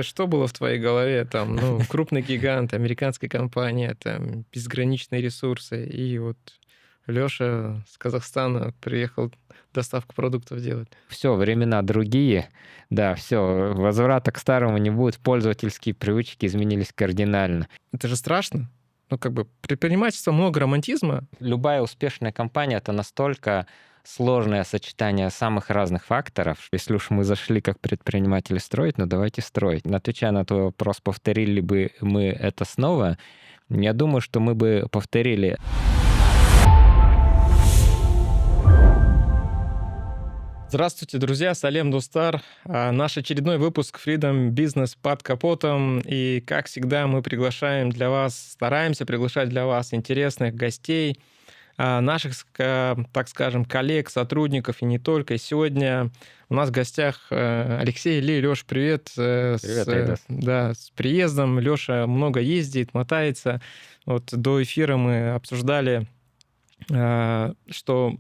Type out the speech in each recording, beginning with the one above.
Что было в твоей голове? Там, ну, крупный гигант, американская компания, там, безграничные ресурсы. И вот Лёша с Казахстана приехал доставку продуктов делать. Все, времена другие. Да, все, возврата к старому не будет. Пользовательские привычки изменились кардинально. Это же страшно. Ну, как бы предпринимательство много романтизма. Любая успешная компания — это настолько сложное сочетание самых разных факторов. Если уж мы зашли как предприниматели строить, ну давайте строить. Отвечая на твой вопрос, повторили бы мы это снова, я думаю, что мы бы повторили. Здравствуйте, друзья, Салем Дустар. Наш очередной выпуск Freedom Business под капотом. И, как всегда, мы приглашаем для вас, стараемся приглашать для вас интересных гостей, наших, так скажем, коллег, сотрудников и не только. И сегодня у нас в гостях Алексей Ли. Лёш, привет. Привет, Айдас. Да, с приездом. Лёша много ездит, мотается. Вот до эфира мы обсуждали, что...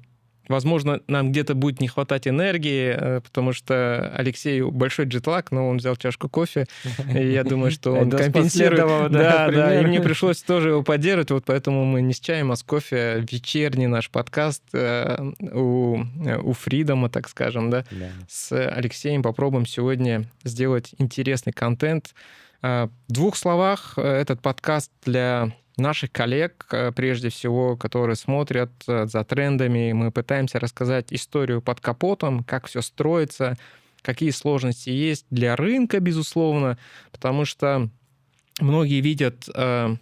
Возможно, нам где-то будет не хватать энергии, потому что Алексею большой джетлаг, но он взял чашку кофе, и я думаю, что он компенсирует. Да, и мне пришлось тоже его поддерживать, вот поэтому мы не с чаем, а с кофе. Вечерний наш подкаст у Фридома, так скажем, да, с Алексеем попробуем сегодня сделать интересный контент. В двух словах, этот подкаст для наших коллег, прежде всего, которые смотрят за трендами. Мы пытаемся рассказать историю под капотом, как все строится, какие сложности есть для рынка, безусловно, потому что многие видят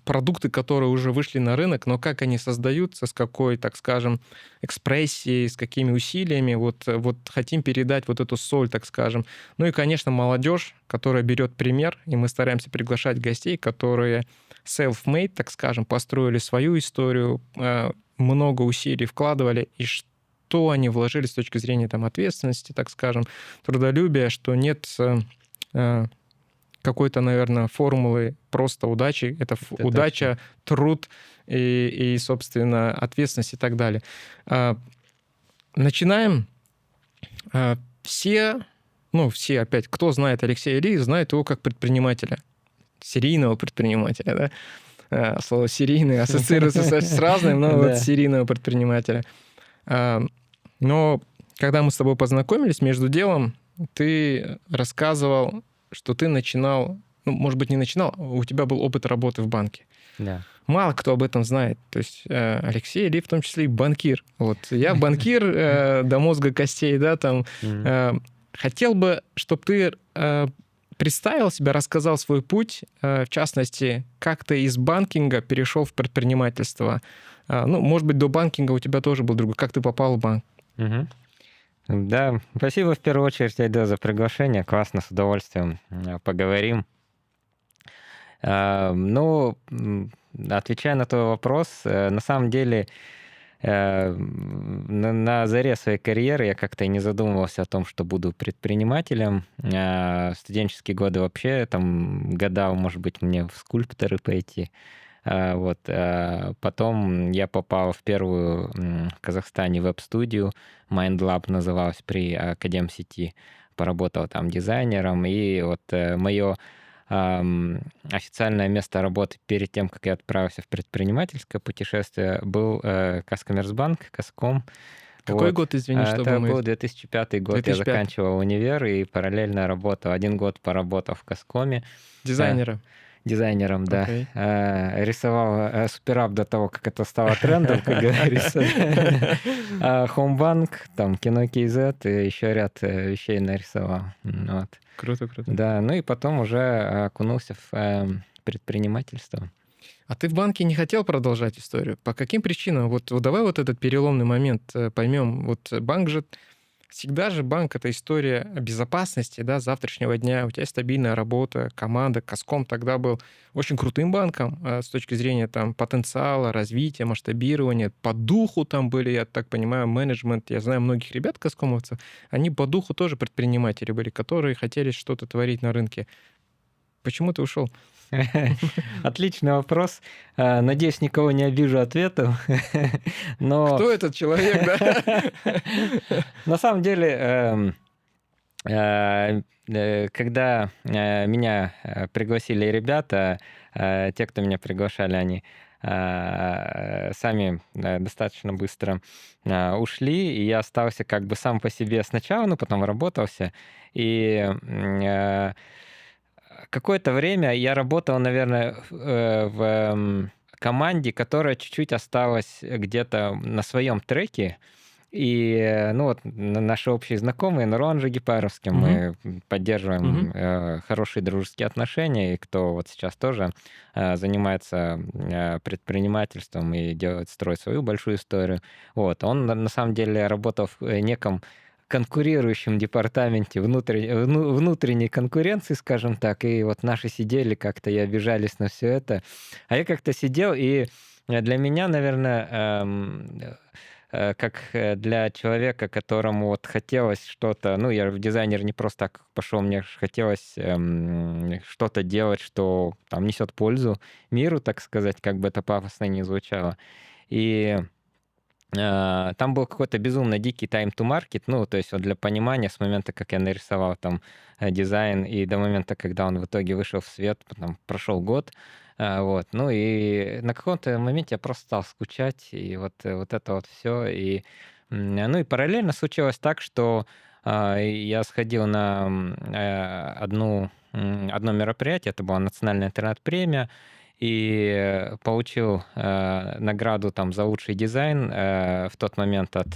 продукты, которые уже вышли на рынок, но как они создаются, с какой, так скажем, экспрессией, с какими усилиями. Вот хотим передать вот эту соль, так скажем. Ну и, конечно, молодежь, которая берет пример, и мы стараемся приглашать гостей, которые self-made, так скажем, построили свою историю, много усилий вкладывали, и что они вложили с точки зрения там, ответственности, так скажем, трудолюбия, что нет какой-то, наверное, формулы просто удачи. Это удача, точно. Труд и, собственно, ответственность и так далее. Начинаем. Все, опять, кто знает Алексея Ли, знает его как предпринимателя. Серийного предпринимателя, да? Слово «серийный» ассоциируется с разным, но вот серийного предпринимателя. Но когда мы с тобой познакомились, между делом ты рассказывал, что ты начинал, может быть, не начинал, у тебя был опыт работы в банке. Да. Мало кто об этом знает. То есть Алексей Ли в том числе и банкир. Вот я банкир до мозга костей, да, там. Хотел бы, чтобы ты представил себя, рассказал свой путь, в частности, как ты из банкинга перешел в предпринимательство. Может быть, до банкинга у тебя тоже был другой. Как ты попал в банк? Угу. Да, спасибо в первую очередь, Айда, за приглашение. Классно, с удовольствием поговорим. Отвечая на твой вопрос, на самом деле на заре своей карьеры я как-то и не задумывался о том, что буду предпринимателем. В студенческие годы вообще там гадал, может быть, мне в скульпторы пойти. Потом я попал в первую в Казахстане веб-студию, MindLab называлась, при Академсети. Поработал там дизайнером. И вот мое официальное место работы перед тем, как я отправился в предпринимательское путешествие, был Казкоммерцбанк, Казком. Какой год, извини, что это был 2005 год. 2005. Я заканчивал универ и параллельно работал. 1 год поработал в Казкоме. Дизайнером, да. Okay. Рисовал суперап до того, как это стало трендом, как говорится. Хомбанк, там Кино КЗ, и еще ряд вещей нарисовал. Вот. Круто. Да, и потом уже окунулся в предпринимательство. А ты в банке не хотел продолжать историю? По каким причинам? Вот давай вот этот переломный момент поймем. Вот банк же... Всегда же банк — это история безопасности, да, завтрашнего дня. У тебя стабильная работа, команда. Казком тогда был очень крутым банком с точки зрения там, потенциала, развития, масштабирования. По духу там были, я так понимаю, менеджмент. Я знаю многих ребят казкомовцев. Они по духу тоже предприниматели были, которые хотели что-то творить на рынке. Почему ты ушел? Отличный вопрос. Надеюсь, никого не обижу ответом. Но... Кто этот человек, да? На самом деле, Когда меня пригласили ребята, те, кто меня приглашали, они сами достаточно быстро ушли, и я остался как бы сам по себе сначала, но потом работался. И какое-то время я работал, наверное, в команде, которая чуть-чуть осталась где-то на своем треке. И, ну вот, наши общие знакомые, Нурлан Жигипаров, с кем мы поддерживаем хорошие дружеские отношения, и кто вот сейчас тоже занимается предпринимательством и строит свою большую историю. Вот, он на самом деле работал в неком конкурирующем департаменте внутренней конкуренции, скажем так, и вот наши сидели как-то и обижались на все это. А я как-то сидел, и для меня, наверное, как для человека, которому вот хотелось что-то, ну, я дизайнер не просто так пошел, мне хотелось что-то делать, что там несет пользу миру, так сказать, как бы это пафосно не звучало. И там был какой-то безумно дикий time to market, ну, то есть вот для понимания, с момента, как я нарисовал там дизайн, и до момента, когда он в итоге вышел в свет, потом прошел год, вот, ну, и на каком-то моменте я просто стал скучать, и вот это вот все, и, ну, и параллельно случилось так, что я сходил на одно мероприятие, это была национальная интернет-премия, и получил награду там за лучший дизайн в тот момент от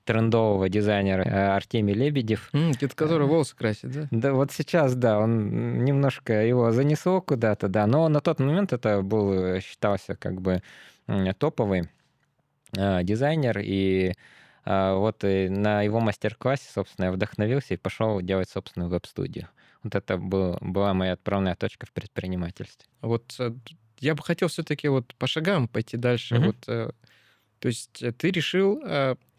трендового дизайнера Артемий Лебедев. Это который волосы красит, да? Да, вот сейчас, да, он немножко его занесло куда-то, да, но на тот момент это был, считался как бы топовый дизайнер, и вот на его мастер-классе, собственно, я вдохновился и пошел делать собственную веб-студию. Вот это была моя отправная точка в предпринимательстве. Вот я бы хотел все-таки вот по шагам пойти дальше. Вот, то есть ты решил,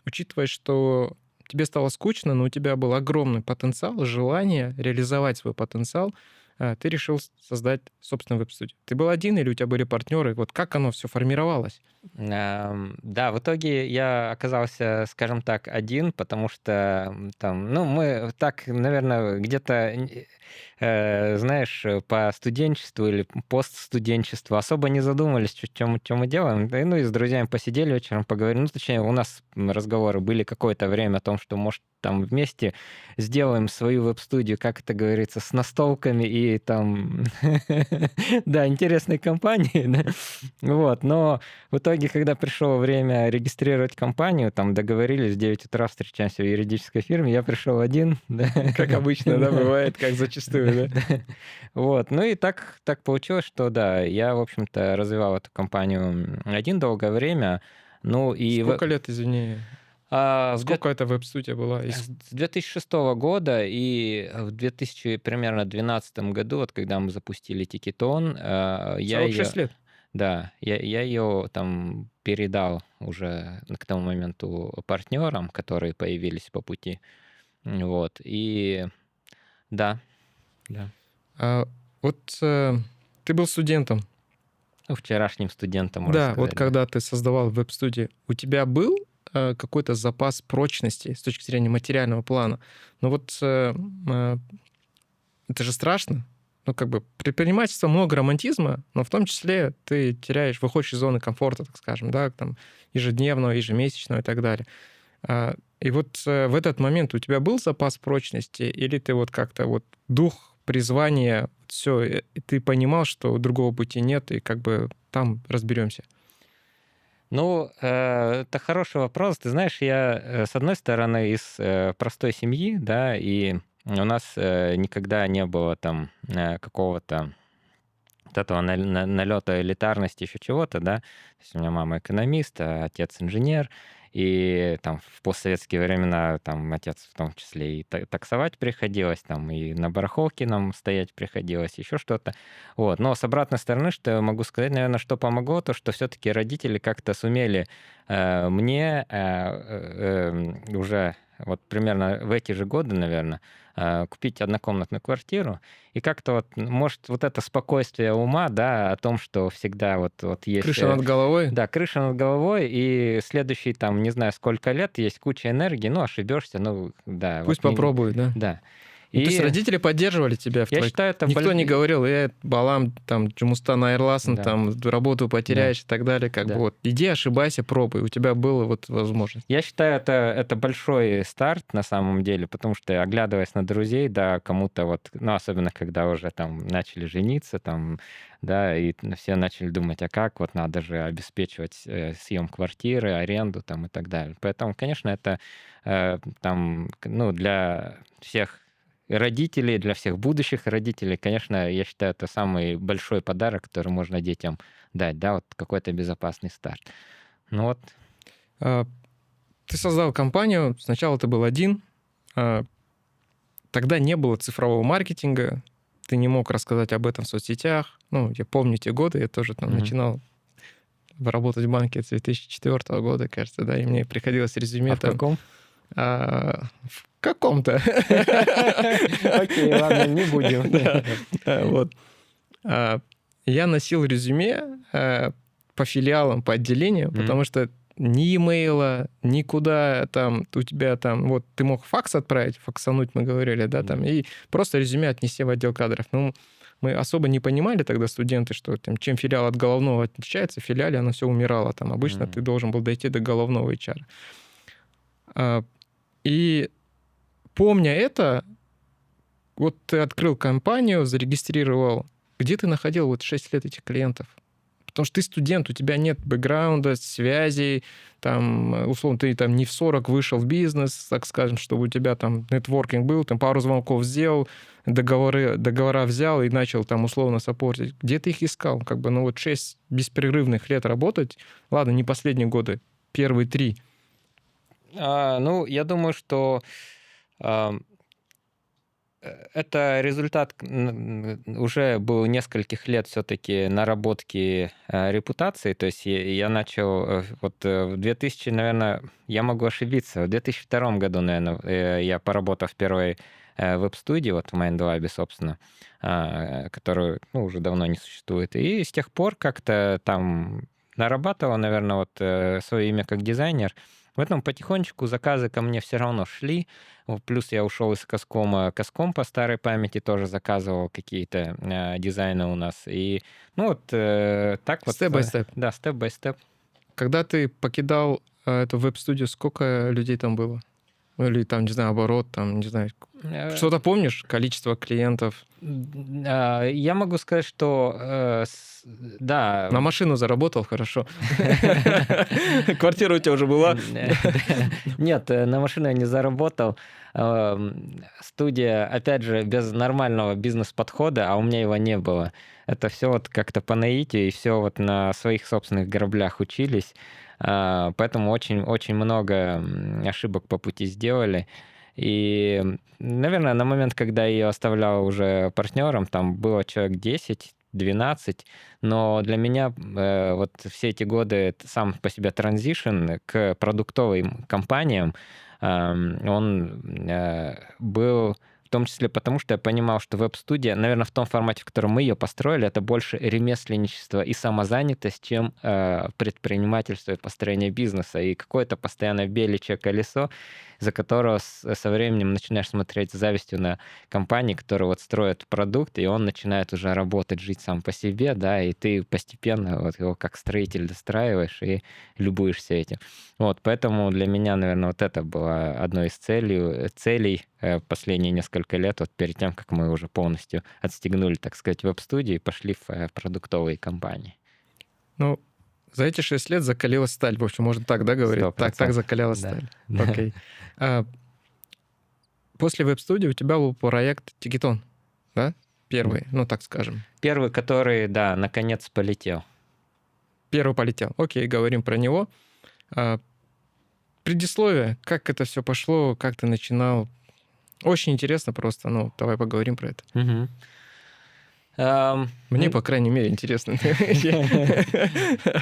учитывая, что тебе стало скучно, но у тебя был огромный потенциал, желание реализовать свой потенциал, ты решил создать собственную веб-студию. Ты был один или у тебя были партнеры? Вот как оно все формировалось? Да, в итоге я оказался, скажем так, один, потому что там, ну, мы так, наверное, где-то, знаешь, по студенчеству или постстуденчеству особо не задумывались, что мы делаем. Да, ну, и с друзьями посидели вечером, поговорили. Ну, точнее, у нас разговоры были какое-то время о том, что, может, там вместе сделаем свою веб-студию, как это говорится, с настолками и там, да, интересной компании, да. Вот, но в итоге, когда пришло время регистрировать компанию, там договорились, в 9 утра встречаемся в юридической фирме, я пришел один, да. Как обычно, да, бывает, как зачастую, да? Вот, ну и так получилось, что, да, я, в общем-то, развивал эту компанию один долгое время, ну и... Сколько лет, извини? Сколько эта веб-студия была? С 2006 года, и в 2012 году, вот когда мы запустили Тикетон, я 46 лет. Да, я ее там передал уже к тому моменту партнерам, которые появились по пути. Вот, и да. Вот ты был студентом. Ну, вчерашним студентом, можно сказать. Да, вот когда ты создавал веб-студию, у тебя был какой-то запас прочности с точки зрения материального плана? Ну вот это же страшно. Ну, как бы предпринимательство много романтизма, но в том числе ты выходишь из зоны комфорта, так скажем, да, там ежедневного, ежемесячного и так далее. И вот в этот момент у тебя был запас прочности, или ты вот как-то вот дух, призвание, все, и ты понимал, что другого пути нет, и как бы там разберемся? Ну, это хороший вопрос. Ты знаешь, я, с одной стороны, из простой семьи, да, и у нас никогда не было там какого-то вот этого налета элитарности, еще чего-то, да. То есть у меня мама экономист, а отец инженер, и там в постсоветские времена там отец в том числе и таксовать приходилось, там и на барахолке нам стоять приходилось, еще что-то. Вот. Но с обратной стороны, что я могу сказать, наверное, что помогло, то, что все-таки родители как-то сумели мне уже вот примерно в эти же годы, наверное, купить однокомнатную квартиру, и как-то вот, может, вот это спокойствие ума, да, о том, что всегда вот есть... Крыша над головой? Да, крыша над головой, и следующие там, не знаю, сколько лет, есть куча энергии, ну, ошибешься, ну, да. Пусть попробуют, да? Да. Ну, то есть родители поддерживали тебя в я считаю, это Никто не говорил, Балам, там, Джумустан Айрласын, Да. там, работу потеряешь и так далее. Как бы вот, иди, ошибайся, пробуй. У тебя была вот возможность. Я считаю, это большой старт на самом деле, потому что, оглядываясь на друзей, да, кому-то вот, ну, особенно когда уже там начали жениться, там, да, и все начали думать, а как, вот надо же обеспечивать съем квартиры, аренду там и так далее. Поэтому, конечно, это там, ну, для всех родителей, для всех будущих родителей, конечно, я считаю, это самый большой подарок, который можно детям дать, да, вот какой-то безопасный старт. Ну вот. Ты создал компанию, сначала ты был один, тогда не было цифрового маркетинга, ты не мог рассказать об этом в соцсетях. Ну, я помню те годы, я тоже там начинал работать в банке с 2004 года, кажется, да, и мне приходилось резюме. В каком? В каком-то. Окей, ладно, не будем. Вот. Я носил резюме по филиалам, по отделению, потому что ни имейла, никуда там у тебя там... Вот ты мог факс отправить, факсануть, мы говорили, да, там, и просто резюме отнести в отдел кадров. Ну, мы особо не понимали тогда, студенты, что там, чем филиал от головного отличается, в филиале оно все умирало. Там обычно ты должен был дойти до головного HR. И помня это, вот ты открыл компанию, зарегистрировал. Где ты находил вот 6 лет этих клиентов? Потому что ты студент, у тебя нет бэкграунда, связей, там, условно, ты там не в 40 вышел в бизнес, так скажем, чтобы у тебя там нетворкинг был, там пару звонков сделал, договора взял и начал там условно саппортить. Где ты их искал? Как бы, ну вот 6 беспрерывных лет работать, ладно, не последние годы, первые 3. Ну, я думаю, что это результат уже был нескольких лет все-таки наработки репутации. То есть я начал вот в 2000, наверное, я могу ошибиться, в 2002 году, наверное, я поработал в первой веб-студии, вот в MindLab, собственно, которую уже давно не существует. И с тех пор как-то там нарабатывал, наверное, вот свое имя как дизайнер. В этом потихонечку заказы ко мне все равно шли. Плюс я ушел из Казкома. Казком по старой памяти тоже заказывал какие-то дизайны у нас. И ну вот так вот. Степ-бай-степ. Да, степ-бай-степ. Когда ты покидал эту веб-студию, сколько людей там было? Или там, не знаю, оборот, там, не знаю. Что-то помнишь? Количество клиентов? Я могу сказать, что да. На машину заработал, хорошо. Квартира у тебя уже была? Нет, на машину я не заработал. Студия, опять же, без нормального бизнес-подхода, а у меня его не было. Это все вот как-то по наитию, и все вот на своих собственных граблях учились. Поэтому очень много ошибок по пути сделали. И, наверное, на момент, когда я ее оставлял уже партнером, там было человек 10-12, но для меня вот все эти годы сам по себе транзишн к продуктовым компаниям, он был в том числе потому, что я понимал, что веб-студия, наверное, в том формате, в котором мы ее построили, это больше ремесленничество и самозанятость, чем предпринимательство и построение бизнеса. И какое-то постоянно беличье колесо, из-за которого со временем начинаешь смотреть с завистью на компании, которые вот строят продукт, и он начинает уже работать, жить сам по себе, да, и ты постепенно вот его как строитель достраиваешь и любуешься этим. Вот, поэтому для меня, наверное, вот это было одной из целей последние несколько лет, вот перед тем, как мы уже полностью отстегнули, так сказать, веб-студии и пошли в продуктовые компании. Ну, за эти 6 лет закалилась сталь. В общем, можно так, да, говорить? 100%. Так закалялась сталь. Окей. После веб-студии у тебя был проект Тикетон, да? Первый, ну так скажем. Первый, который, да, наконец полетел. Первый полетел. Окей, говорим про него. Предисловие, как это все пошло, как ты начинал. Очень интересно просто, ну, давай поговорим про это. Мне, по крайней мере, интересно.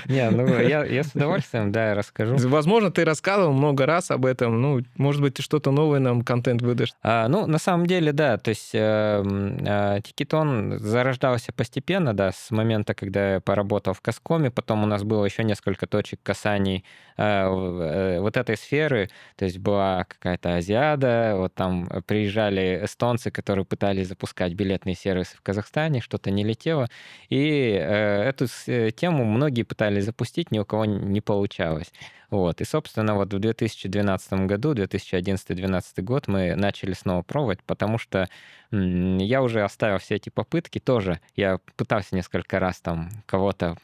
Не, ну я с удовольствием, да, расскажу. Возможно, ты рассказывал много раз об этом. Ну, может быть, ты что-то новое нам, контент выдашь. Ну, на самом деле, да, то есть Тикитон зарождался постепенно, да, с момента, когда я поработал в Коскоме, потом у нас было еще несколько точек касаний вот этой сферы, то есть была какая-то Азиада, вот там приезжали эстонцы, которые пытались запускать билетные сервисы в Казахстане, что-то не летело, и эту тему многие пытались запустить, ни у кого не получалось. Вот. И, собственно, вот в 2012 году, 2011-2012 год мы начали снова пробовать, потому что я уже оставил все эти попытки тоже. Я пытался несколько раз там кого-то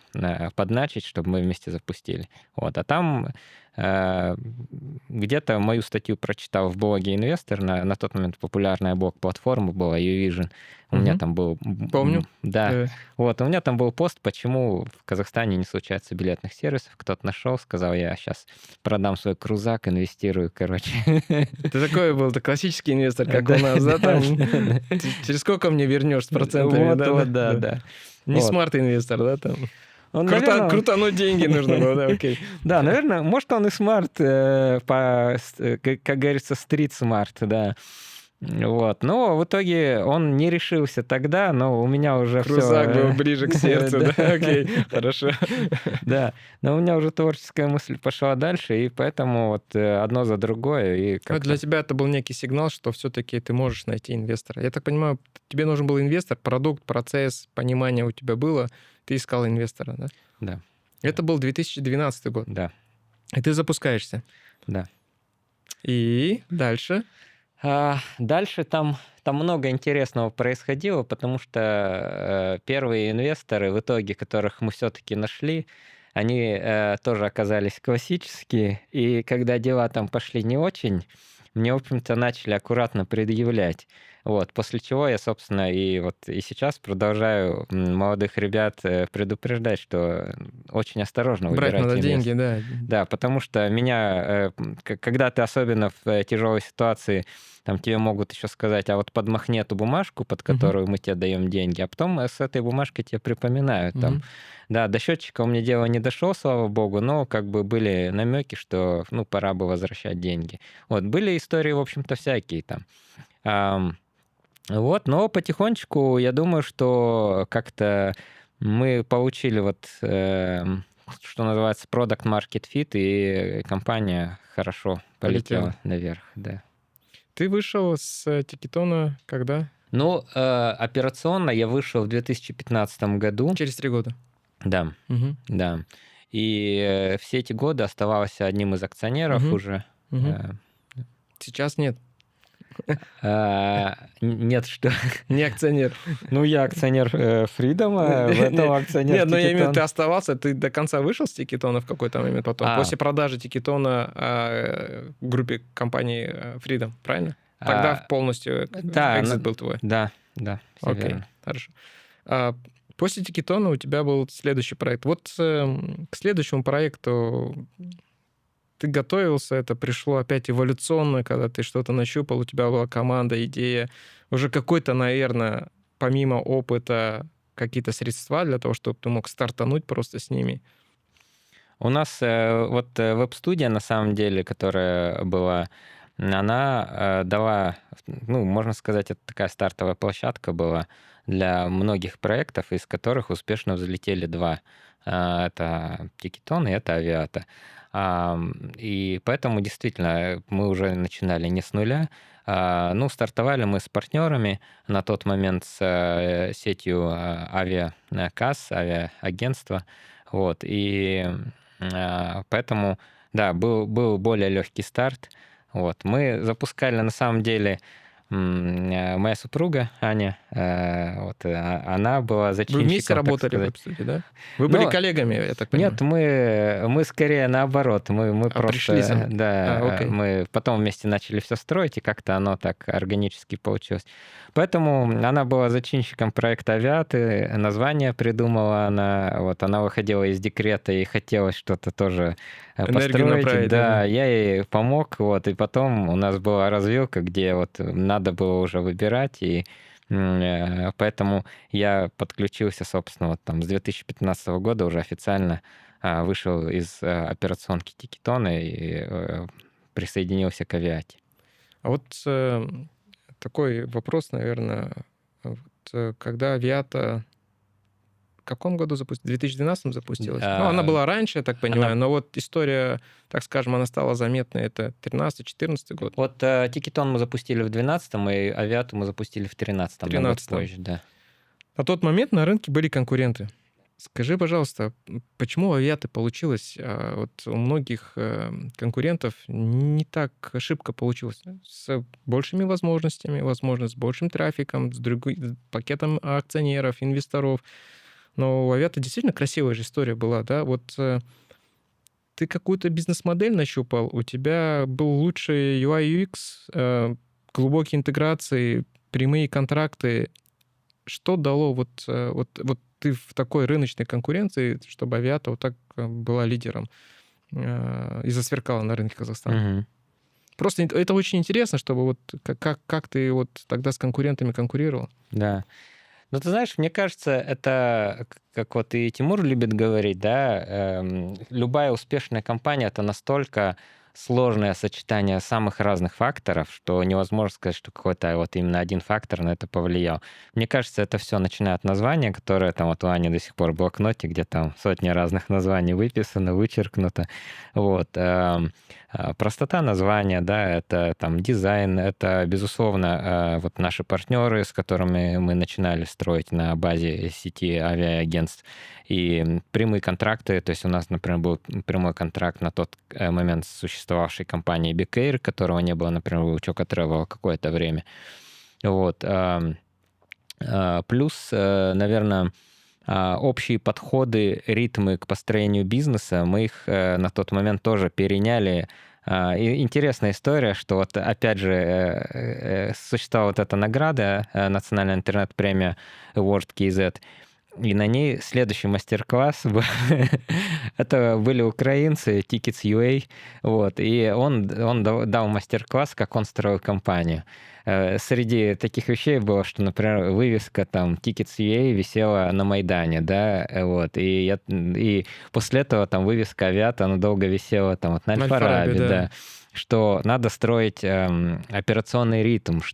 подначить, чтобы мы вместе запустили. Вот. А там где-то мою статью прочитал в блоге «Инвестор», на тот момент популярная блог-платформа была YouVision. У меня там был... Помню. Да. Вот, у меня там был пост, почему в Казахстане не случается билетных сервисов. Кто-то нашел, сказал, я сейчас продам свой крузак, инвестирую, короче. Ты такой был, классический инвестор, как у нас, да? Там, через сколько мне вернешь с процентами? Да. Не смарт-инвестор, да? Там. Крутануть деньги нужно было, да, окей. Да, наверное, может, он и смарт, как говорится, стрит-смарт, да. Вот. Но в итоге он не решился тогда, но у меня уже все... Крузак был ближе к сердцу, да? Окей, хорошо. Да, но у меня уже творческая мысль пошла дальше, и поэтому вот одно за другое. Для тебя это был некий сигнал, что все-таки ты можешь найти инвестора. Я так понимаю, тебе нужен был инвестор, продукт, процесс, понимание у тебя было, ты искал инвестора, да? Да. Это был 2012 год. Да. И ты запускаешься. Да. И дальше? Дальше там много интересного происходило, потому что первые инвесторы, в итоге, которых мы все-таки нашли, они тоже оказались классические, и когда дела там пошли не очень, мне, в общем-то, начали аккуратно предъявлять. Вот, после чего я, собственно, и сейчас продолжаю молодых ребят предупреждать, что очень осторожно выбирайте брать надо инвестора. деньги, да. Да, потому что меня, когда ты особенно в тяжелой ситуации, там тебе могут еще сказать, а вот подмахни эту бумажку, под которую мы тебе даем деньги, а потом с этой бумажкой тебе припоминают. Там, да, до счетчика у меня дело не дошло, слава богу, но как бы были намеки, что пора бы возвращать деньги. Вот, были истории, в общем-то, всякие там. Вот, но потихонечку, я думаю, что как-то мы получили что называется, product market fit, и компания хорошо полетела наверх, да. Ты вышел с Тикитона когда? Ну, операционно я вышел в 2015 году. Через 3 года? Да, да. И все эти годы оставался одним из акционеров уже. Сейчас нет? Нет, что? Не акционер. Ну, я акционер Freedom, в этом акционер Нет, но я имею в виду, ты оставался, ты до конца вышел с Тикитона в какой-то момент потом? После продажи Тикитона группе компании Freedom, правильно? Тогда полностью экзит был твой? Да, все верно. Хорошо. После Тикитона у тебя был следующий проект. Вот к следующему проекту ты готовился, это пришло опять эволюционно, когда ты что-то нащупал, у тебя была команда, идея, уже какой-то, наверное, помимо опыта, какие-то средства для того, чтобы ты мог стартануть просто с ними? У нас веб-студия, на самом деле, которая была, она дала, можно сказать, это такая стартовая площадка была для многих проектов, из которых успешно взлетели 2. Это Тикитон и это Авиата. И поэтому действительно мы уже начинали не с нуля. Стартовали мы с партнерами на тот момент с сетью авиакасс, авиаагентства. Вот. И поэтому, да, был более легкий старт. Вот. Мы запускали на самом деле... Моя супруга Аня, она была зачинщиком. Вы вместе работали в веб-студии, да? Вы были коллегами, я так понимаю? Нет, мы скорее наоборот. Мы просто... пришли сами? Да, мы потом вместе начали все строить, и как-то оно так органически получилось. Поэтому она была зачинщиком проекта «Авиаты», название придумала она. Она выходила из декрета и хотела что-то тоже построить. Да, я ей помог, и потом у нас была развилка, где надо было уже выбирать, и Поэтому я подключился, собственно, вот там с 2015 года уже официально вышел из операционки Тикетона и присоединился к Авиате. А вот такой вопрос, наверное, когда Авиата в каком году запустилась? В 2012 запустилась? Ну, она была раньше, я так понимаю, но вот история, так скажем, она стала заметной, это 13-14 год. Вот Тикетон мы запустили в 2012, и Авиату мы запустили в 2013, на год позже, да. На тот момент на рынке были конкуренты. Скажи, пожалуйста, почему у Авиаты получилось, а вот у многих конкурентов не так шибко получилось? С большими возможностями, возможно, с большим трафиком, с другим пакетом акционеров, инвесторов. Но у Авиаты действительно красивая же история была, да? Вот ты какую-то бизнес-модель нащупал, у тебя был лучший UI UX, глубокие интеграции, прямые контракты. Что дало вот ты в такой рыночной конкуренции, чтобы Авиата вот так была лидером и засверкала на рынке Казахстана? Угу. Просто это очень интересно, чтобы вот как ты вот тогда с конкурентами конкурировал? Да. Ну, ты знаешь, мне кажется, это, как вот и Тимур любит говорить, да, любая успешная компания — это настолько сложное сочетание самых разных факторов, что невозможно сказать, что какой-то вот именно один фактор на это повлиял. Мне кажется, это все начиная от названия, которое там вот у Ани до сих пор в блокноте, где там сотни разных названий выписано, вычеркнуто. Вот. Простота названия, да, это там дизайн, это, безусловно, вот наши партнеры, с которыми мы начинали строить на базе сети авиаагентств, и прямые контракты. То есть у нас, например, был прямой контракт на тот момент с существовавшей компанией Big Air, которого не было, например, у Choco Travel какое-то время. Вот. Плюс, наверное, общие подходы, ритмы к построению бизнеса, мы их на тот момент тоже переняли. И интересная история, что вот опять же существовала вот эта награда, национальная интернет-премия Award KZ, и на ней следующий мастер-класс был. Это были украинцы, Tickets.ua, вот, и он дал мастер-класс, как он строил компанию. Среди таких вещей было, что, например, вывеска там Tickets.ua висела на Майдане, да, вот, и после этого там вывеска Авиата, она долго висела там вот на Аль-Фараби, да. Что надо строить операционный ритм, в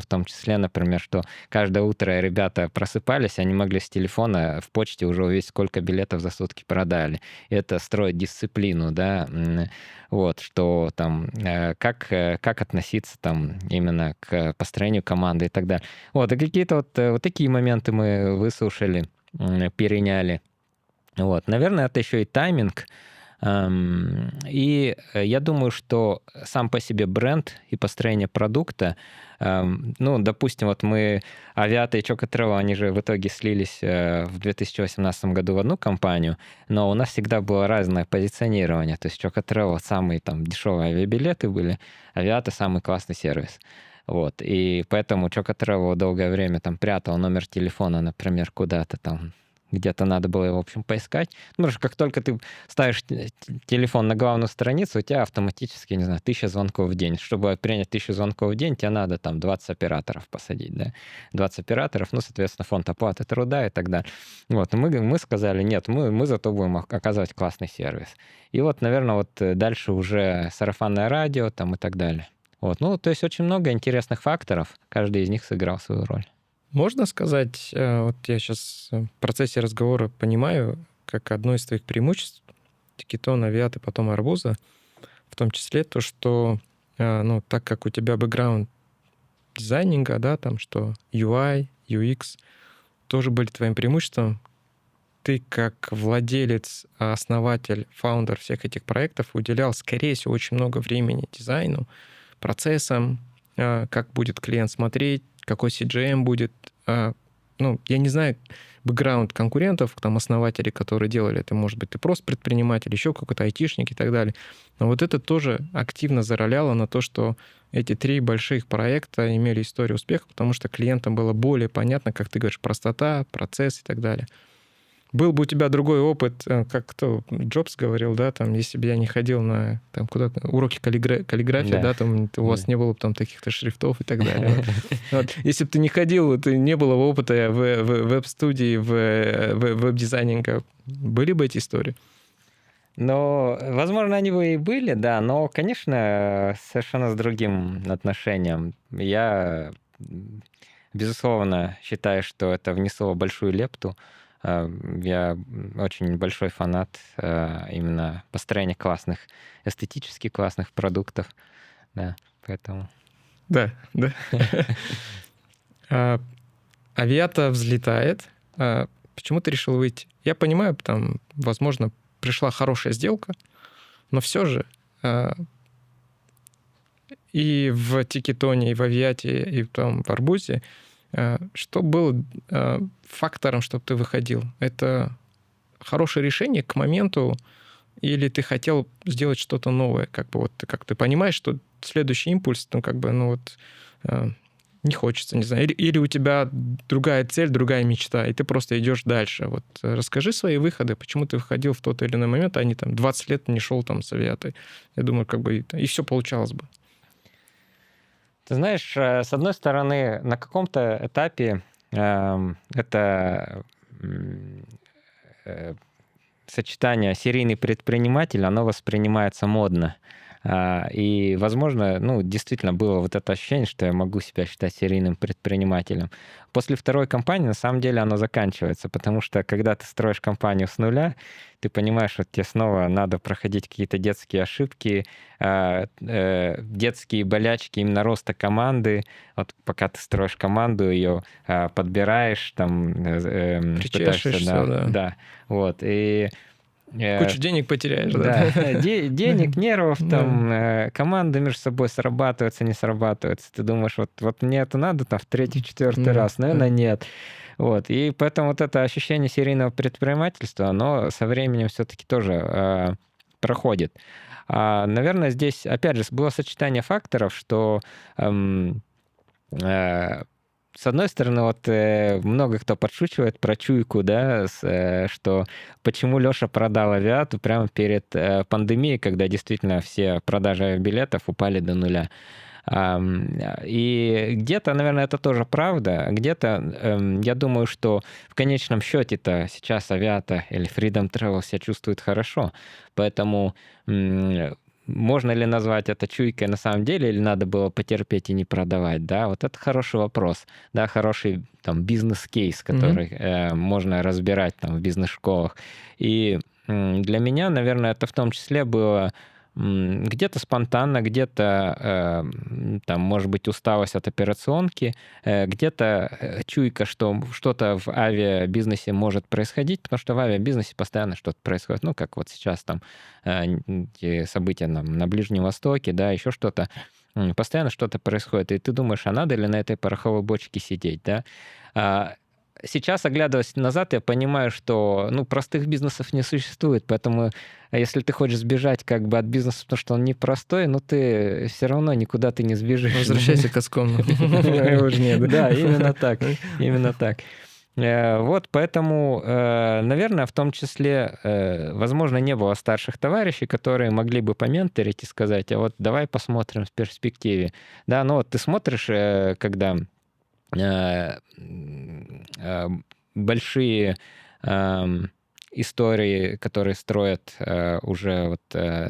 том числе, например, что каждое утро ребята просыпались, они могли с телефона в почте уже увидеть, сколько билетов за сутки продали. И это строить дисциплину, да, вот, что там, как относиться там именно к построению команды и так далее. Вот, и какие-то вот такие моменты мы выслушали, переняли. Вот, наверное, это еще и тайминг. И я думаю, что сам по себе бренд и построение продукта, ну, допустим, вот мы, Авиата и Choco Travel, они же в итоге слились в 2018 году в одну компанию, но у нас всегда было разное позиционирование. То есть Choco Travel самые там дешевые авиабилеты были, Авиата самый классный сервис. Вот, и поэтому Choco Travel долгое время там прятал номер телефона, например, куда-то там, где-то надо было его, в общем, поискать. Потому что как только ты ставишь телефон на главную страницу, у тебя автоматически, не знаю, 1000 звонков в день. Чтобы принять 1000 звонков в день, тебе надо там 20 операторов посадить, да? 20 операторов, ну, соответственно, фонд оплаты труда и так далее. Вот, и мы сказали, нет, мы зато будем оказывать классный сервис. И вот, наверное, вот дальше уже сарафанное радио там и так далее. Вот, ну, то есть очень много интересных факторов, каждый из них сыграл свою роль. Можно сказать, вот я сейчас в процессе разговора понимаю, как одно из твоих преимуществ Тикетона, Авиаты, потом Арбуза, в том числе то, что, ну, так как у тебя бэкграунд дизайнинга, да, там, что UI, UX тоже были твоим преимуществом, ты как владелец, основатель, фаундер всех этих проектов уделял, скорее всего, очень много времени дизайну, процессам, как будет клиент смотреть, какой CGM будет. Ну, я не знаю бэкграунд конкурентов, там, основателей, которые делали это, может быть, ты просто предприниматель, еще какой-то айтишник и так далее. Но вот это тоже активно зароляло на то, что эти 3 больших проекта имели историю успеха, потому что клиентам было более понятно, как ты говоришь, простота, процесс и так далее. был бы у тебя другой опыт, как кто, Джобс говорил, да, там, если бы я не ходил на там, куда-то уроки каллиграфии, да, там, у вас не было бы там таких-то шрифтов и так далее. Вот. Если бы ты не ходил, ты не было бы опыта в веб-студии, в веб-дизайнинге, были бы эти истории? Но, возможно, они бы и были, да, но, конечно, совершенно с другим отношением. Я, безусловно, считаю, что это внесло большую лепту. Я очень большой фанат именно построения классных, эстетически классных продуктов, да, поэтому... Да. Авиата взлетает. Почему ты решил выйти? Я понимаю, там, возможно, пришла хорошая сделка, но все же и в Тикетоне, и в Авиате, и там в Арбузе, что было фактором, чтобы ты выходил? Это хорошее решение к моменту, или ты хотел сделать что-то новое? Как бы вот как ты понимаешь, что следующий импульс, ну, как бы, ну вот не хочется, не знаю. Или у тебя другая цель, другая мечта, и ты просто идешь дальше. Вот расскажи свои выходы, почему ты выходил в тот или иной момент, а не там 20 лет не шел там с Авиатой. Я думаю, как бы и все получалось бы. Ты знаешь, с одной стороны, на каком-то этапе это сочетание серийный предприниматель, оно воспринимается модно. И, возможно, ну, действительно было вот это ощущение, что я могу себя считать серийным предпринимателем. После второй компании, на самом деле, оно заканчивается, потому что, когда ты строишь компанию с нуля, ты понимаешь, что тебе снова надо проходить какие-то детские ошибки, детские болячки именно роста команды. Вот пока ты строишь команду, ее подбираешь, там, пытаешься, да. Вот, и... Кучу денег потеряешь, да? Денег, нервов, там, команды между собой срабатываются, не срабатываются. Ты думаешь, вот мне это надо там в третий, четвертый раз? Наверное, нет. Вот. И поэтому вот это ощущение серийного предпринимательства, оно со временем все-таки тоже проходит. Наверное, здесь, опять же, было сочетание факторов, что с одной стороны, вот много кто подшучивает про чуйку, да, что почему Леша продал Авиату прямо перед пандемией, когда действительно все продажи билетов упали до нуля. И где-то, наверное, это тоже правда. Где-то, я думаю, что в конечном счете-то сейчас Авиата или Freedom Travel себя чувствует хорошо. Поэтому можно ли назвать это чуйкой на самом деле, или надо было потерпеть и не продавать, да? Вот это хороший вопрос, да, хороший там бизнес-кейс, который можно разбирать там в бизнес-школах. И для меня, наверное, это в том числе было где-то спонтанно, где-то там, может быть, усталость от операционки, где-то чуйка, что что-то в авиабизнесе может происходить, потому что в авиабизнесе постоянно что-то происходит. Ну, как вот сейчас там эти события на Ближнем Востоке, да, еще что-то. Постоянно что-то происходит, и ты думаешь, а надо ли на этой пороховой бочке сидеть, да? Сейчас, оглядываясь назад, я понимаю, что простых бизнесов не существует, поэтому если ты хочешь сбежать как бы от бизнеса, потому что он непростой, ты все равно никуда ты не сбежишь. Возвращайся к Аскому. Его же нет. Да, именно так, именно так. Вот, поэтому, наверное, в том числе, возможно, не было старших товарищей, которые могли бы поменторить и сказать, а вот давай посмотрим в перспективе. Да, вот ты смотришь, когда большие истории, которые строят уже вот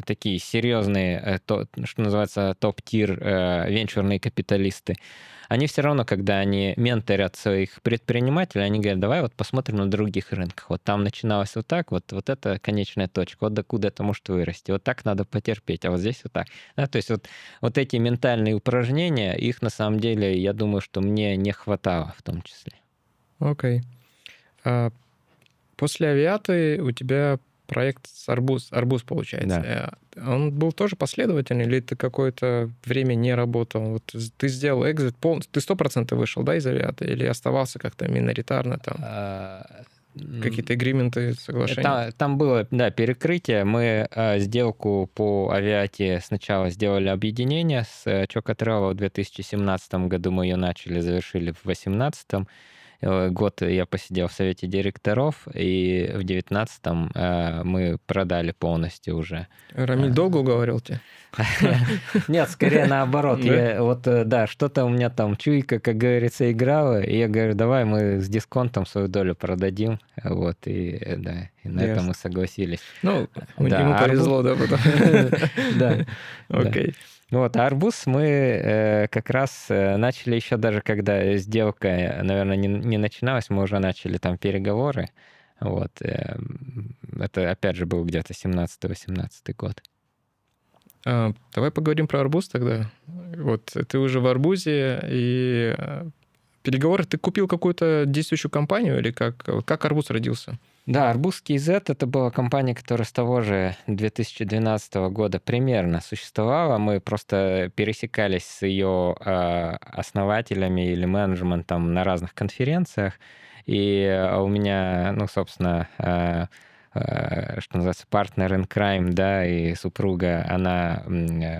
такие серьезные, что называется, топ-тир венчурные капиталисты, они все равно, когда они менторят своих предпринимателей, они говорят, давай вот посмотрим на других рынках. Вот там начиналось вот так, вот это конечная точка, вот докуда это может вырасти, вот так надо потерпеть, а вот здесь вот так. Да, то есть вот эти ментальные упражнения, их на самом деле, я думаю, что мне не хватало в том числе. Окей. После Авиаты у тебя проект с Арбуз получается. Да. Он был тоже последовательный, или ты какое-то время не работал? Вот ты сделал экзит, ты 100% вышел, да, из Авиаты, или оставался как-то миноритарно там? Какие-то агрименты, соглашения? Там было, да, перекрытие. Мы сделку по Авиате сначала сделали объединение с Choco Travel в 2017 году. Мы ее начали, завершили в 2018. год я посидел в совете директоров, и в 19-м мы продали полностью уже. Рамиль долго уговаривал тебя? Нет, скорее наоборот. Да? Я вот, да, что-то у меня там чуйка, как говорится, играла, и я говорю, давай мы с дисконтом свою долю продадим, вот, и да, и на это Ясно. мы согласились. Ну, Да, ему повезло, да, потом? Да. Окей. Вот, а арбуз мы как раз начали еще даже, когда сделка, наверное, не начиналась, мы уже начали там переговоры. Вот. Это, опять же, был где-то 17-18 год. Давай поговорим про арбуз тогда. Вот ты уже в арбузе, и переговоры, ты купил какую-то действующую компанию или как арбуз родился? Да, Арбуз KZ — это была компания, которая с того же 2012 года примерно существовала. Мы просто пересекались с ее основателями или менеджментом на разных конференциях. И у меня, ну, собственно, что называется, партнер in crime, да, и супруга, она,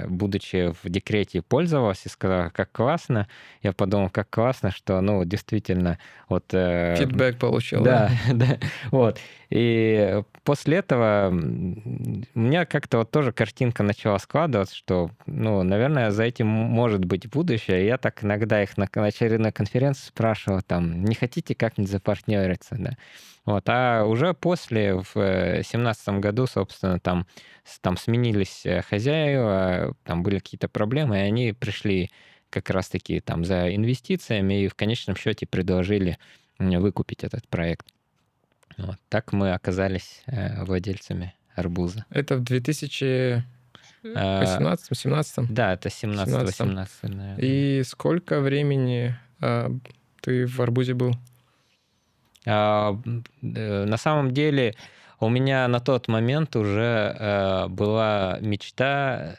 будучи в декрете, пользовалась и сказала, как классно. Я подумал, как классно, что, ну, действительно, вот... Фидбэк получил, да? Да, вот. И после этого у меня как-то вот тоже картинка начала складываться, что, ну, наверное, за этим может быть будущее. Я так иногда их на очередной конференции спрашивал, там, не хотите как-нибудь запартнериться, да? Вот. А уже после, в 2017 году, собственно, там сменились хозяева, там были какие-то проблемы, и они пришли как раз-таки там за инвестициями и в конечном счете предложили выкупить этот проект. Вот. Так мы оказались владельцами арбуза. Это в 2018-17? Да, это 17-18, наверное. И сколько времени ты в арбузе был? На самом деле у меня на тот момент уже была мечта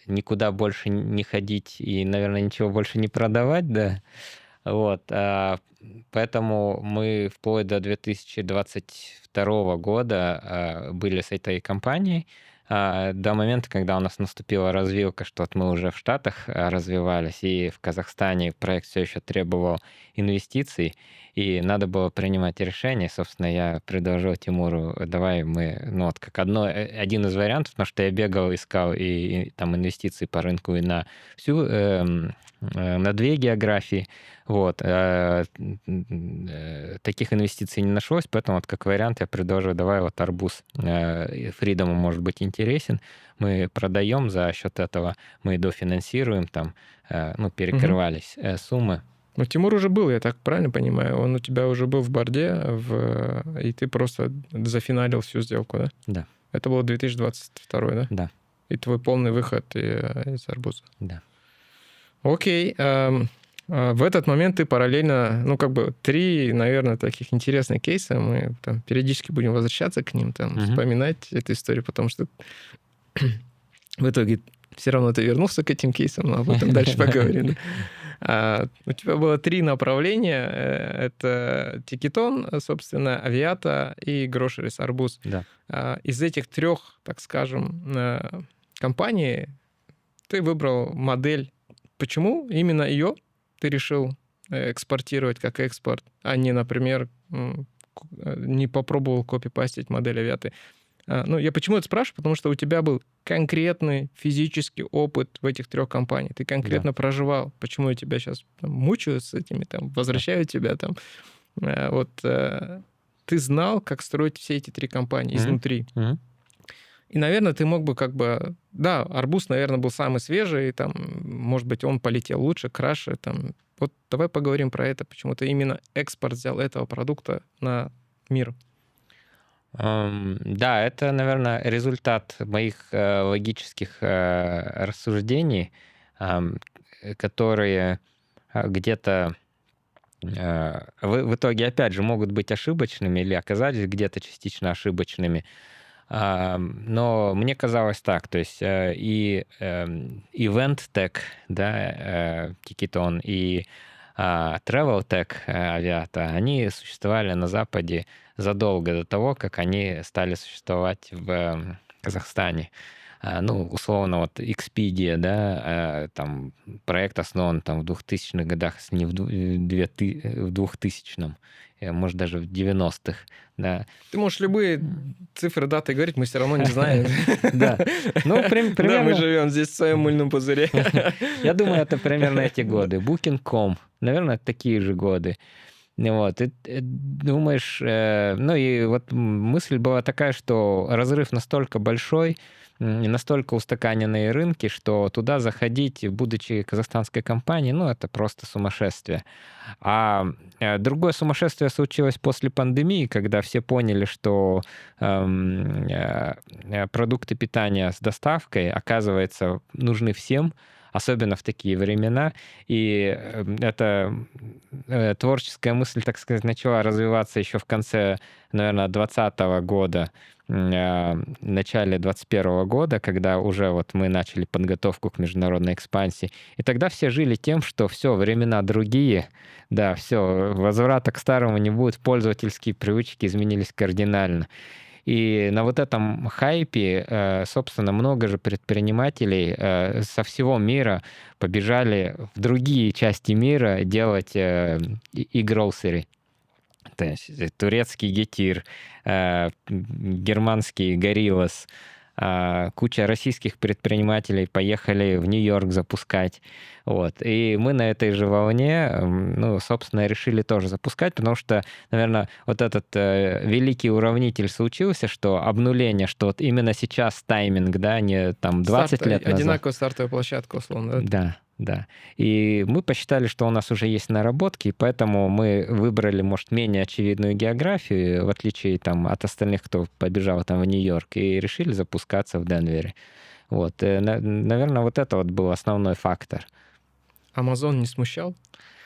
никуда больше не ходить и, наверное, ничего больше не продавать, да. Вот. Поэтому мы вплоть до 2022 года были с этой компанией. До момента, когда у нас наступила развилка, что вот мы уже в Штатах развивались, и в Казахстане проект все еще требовал инвестиций, и надо было принимать решение. Собственно, я предложил Тимуру, давай мы, ну вот как один из вариантов, потому что я бегал, искал и там инвестиции по рынку и на всю, на 2 географии. Вот. Таких инвестиций не нашлось, поэтому вот как вариант я предложил, давай вот арбуз Фридому может быть интересен, мы продаем за счет этого, мы дофинансируем, там, ну, перекрывались суммы. Ну, Тимур уже был, я так правильно понимаю? Он у тебя уже был в борде, и ты просто зафиналил всю сделку, да? Да. Это было 2022, да? Да. И твой полный выход из арбуза. Да. Окей. В этот момент ты параллельно, ну, как бы 3, наверное, таких интересных кейса. Мы там периодически будем возвращаться к ним, там, вспоминать эту историю, потому что в итоге все равно ты вернулся к этим кейсам, но об этом дальше поговорим. У тебя было 3 направления. Это Тикетон, собственно, Авиата и Грошерис, Арбуз. Да. Из этих 3, так скажем, компаний ты выбрал модель. Почему именно ее ты решил экспортировать как экспорт, а не, например, не попробовал копипастить модель Авиаты? Ну, я почему это спрашиваю? Потому что у тебя был конкретный физический опыт в этих 3 компаниях. Ты конкретно проживал. Почему я тебя сейчас мучаю с этими, там, возвращаю тебя там. Вот ты знал, как строить все эти 3 компании изнутри. И, наверное, ты мог бы как бы... Да, арбуз, наверное, был самый свежий, там, может быть, он полетел лучше, краше. Там. Вот давай поговорим про это. Почему ты именно экспорт взял этого продукта на мир? Да, это, наверное, результат моих логических рассуждений, которые где-то в итоге, опять же, могут быть ошибочными или оказались где-то частично ошибочными. Но мне казалось так, то есть и Event Tech, да, Тикетон, и Travel Tech, Авиата, они существовали на Западе задолго до того, как они стали существовать в Казахстане. ну, условно, вот Expedia, да, там проект основан там в 2000-х годах, если не в 2000-м, может, даже в 90-х, да. Ты можешь любые цифры, даты говорить, мы все равно не знаем. Да. Ну, примерно... Да, мы живем здесь в своем мыльном пузыре. Я думаю, это примерно эти годы. Booking.com, наверное, такие же годы. Вот, и думаешь, ну и вот мысль была такая, что разрыв настолько большой, и настолько устаканенные рынки, что туда заходить, будучи казахстанской компанией, ну это просто сумасшествие. А другое сумасшествие случилось после пандемии, когда все поняли, что продукты питания с доставкой, оказывается, нужны всем, особенно в такие времена. И эта творческая мысль, так сказать, начала развиваться еще в конце, наверное, 2020 года, начале 2021 года, когда уже вот мы начали подготовку к международной экспансии. И тогда все жили тем, что все, времена другие, да, все, возврата к старому не будет, пользовательские привычки изменились кардинально. И на вот этом хайпе, собственно, много же предпринимателей со всего мира побежали в другие части мира делать e-grocery. То есть турецкий Гетир, германский Гориллас, куча российских предпринимателей поехали в Нью-Йорк запускать. Вот. И мы на этой же волне, ну, собственно, решили тоже запускать, потому что, наверное, вот этот великий уравнитель случился, что обнуление, что вот именно сейчас тайминг, да, не там 20 лет назад. Одинаковая стартовая площадка, условно. Да. Да. И мы посчитали, что у нас уже есть наработки, и поэтому мы выбрали, может, менее очевидную географию, в отличие там, от остальных, кто побежал там в Нью-Йорк, и решили запускаться в Денвере. Вот. Наверное, вот это вот был основной фактор. Amazon не смущал?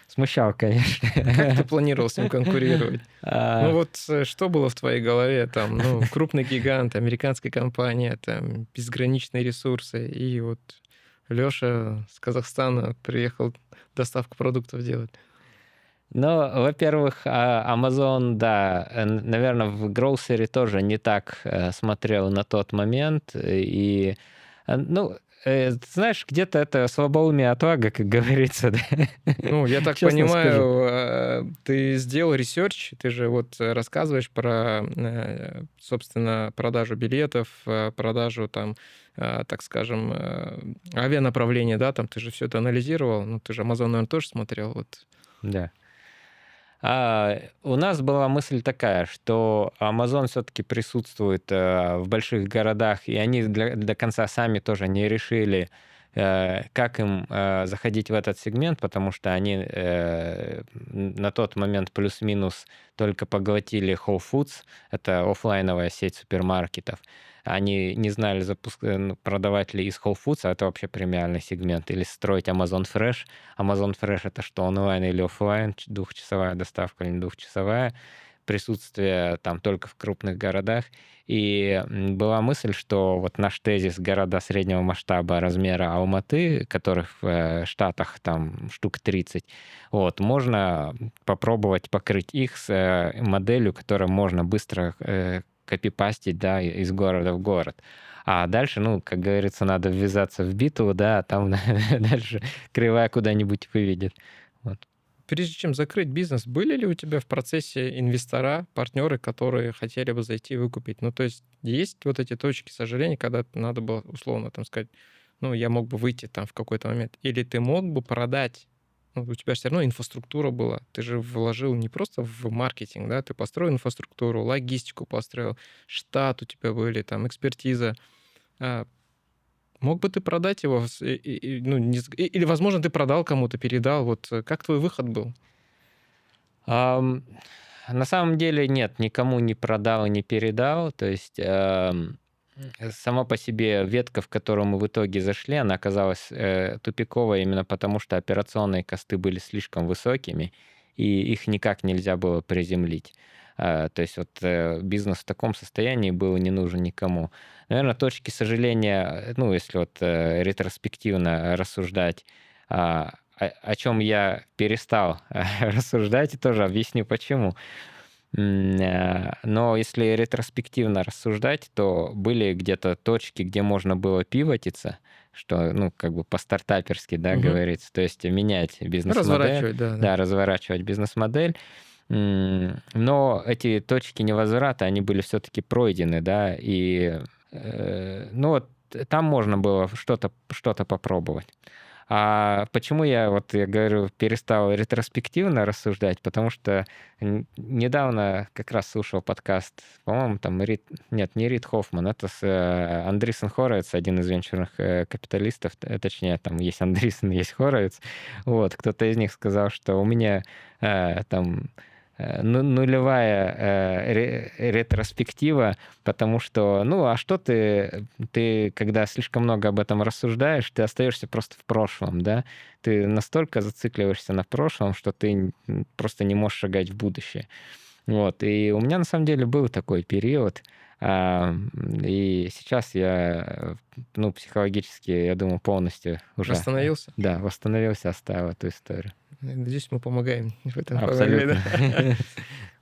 Смущал, конечно. Как ты планировал с ним конкурировать? Ну вот что было в твоей голове? Там, ну, крупный гигант, американская компания, там, безграничные ресурсы, и вот Лёша с Казахстана приехал доставку продуктов делать. Ну, во-первых, Amazon, да, наверное, в Grocery тоже не так смотрел на тот момент. И, ну, знаешь, где-то это слабоумие, отвага, как говорится, да? Ну, я так понимаю, ты сделал ресерч, ты же вот рассказываешь про, собственно, продажу билетов, продажу там, так скажем, авианаправления, да, там ты же все это анализировал, ну, ты же Amazon, наверное, тоже смотрел, вот. Да. У нас была мысль такая, что Amazon все-таки присутствует в больших городах, и они до конца сами тоже не решили, как им заходить в этот сегмент, потому что они на тот момент плюс-минус только поглотили Whole Foods, это офлайновая сеть супермаркетов. Они не знали, продавать ли из Whole Foods, а это вообще премиальный сегмент, или строить Amazon Fresh. Amazon Fresh — это что, онлайн или офлайн, двухчасовая доставка или двухчасовая, присутствие там только в крупных городах. И была мысль, что вот наш тезис города среднего масштаба размера Алматы, которых в Штатах там штук 30, вот, можно попробовать покрыть их с моделью, которую можно быстро копипастить, да, из города в город. А дальше, ну, как говорится, надо ввязаться в битву, да, а там дальше кривая куда-нибудь выведет. Вот. Прежде чем закрыть бизнес, были ли у тебя в процессе инвестора, партнеры, которые хотели бы зайти и выкупить? Ну, то есть вот эти точки сожаления, когда надо было условно там сказать, ну, я мог бы выйти там в какой-то момент, или ты мог бы продать, ну, у тебя все равно инфраструктура была, ты же вложил не просто в маркетинг, да, ты построил инфраструктуру, логистику построил, штат у тебя были, там, экспертиза. Мог бы ты продать его, ну, или, возможно, ты продал кому-то, передал. Вот как твой выход был? На самом деле нет, никому не продал и не передал. То есть сама по себе ветка, в которую мы в итоге зашли, она оказалась тупиковой именно потому, что операционные косты были слишком высокими, и их никак нельзя было приземлить. То есть вот бизнес в таком состоянии был не нужен никому. Наверное, точки сожаления, ну, если вот ретроспективно рассуждать, о чем я перестал рассуждать, и тоже объясню почему. Но если ретроспективно рассуждать, то были где-то точки, где можно было пивотиться, что, ну, как бы по-стартаперски, да, говорится, то есть менять бизнес-модель. Разворачивать, да. Да, разворачивать бизнес-модель. Но эти точки невозврата, они были все-таки пройдены, да, и, ну, вот там можно было что-то попробовать. А почему я говорю, перестал ретроспективно рассуждать? Потому что недавно как раз слушал подкаст, по-моему, там не Рид Хоффман, это с Андрисен Хоровиц, один из венчурных капиталистов, точнее, там есть Андрисен, есть Хоровиц. Вот, кто-то из них сказал, что у меня там нулевая ретроспектива, потому что, ну, а что ты, когда слишком много об этом рассуждаешь, ты остаешься просто в прошлом, да? Ты настолько зацикливаешься на прошлом, что ты просто не можешь шагать в будущее. Вот. И у меня на самом деле был такой период, и сейчас я, ну, психологически, я думаю, полностью уже... Восстановился? Да, восстановился, оставил эту историю. Надеюсь, мы помогаем в этом. Абсолютно.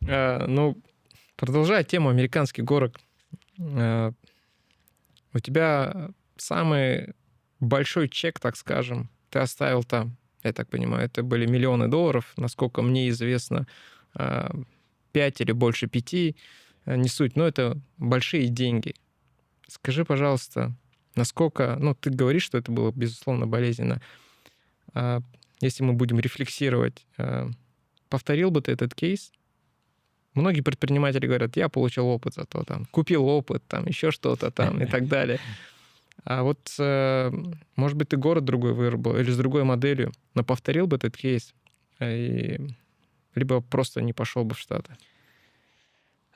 Ну, продолжая тему американских горок, у тебя самый большой чек, так скажем, ты оставил там, я так понимаю, это были миллионы долларов, насколько мне известно, 5 или больше 5, не суть, но это большие деньги. Скажи, пожалуйста, насколько, ну, ты говоришь, что это было, безусловно, болезненно. Если мы будем рефлексировать, повторил бы ты этот кейс? Многие предприниматели говорят, я получил опыт зато, там, купил опыт, там, еще что-то там и так далее. А вот, может быть, ты город другой выбрал или с другой моделью, но повторил бы этот кейс, либо просто не пошел бы в Штаты?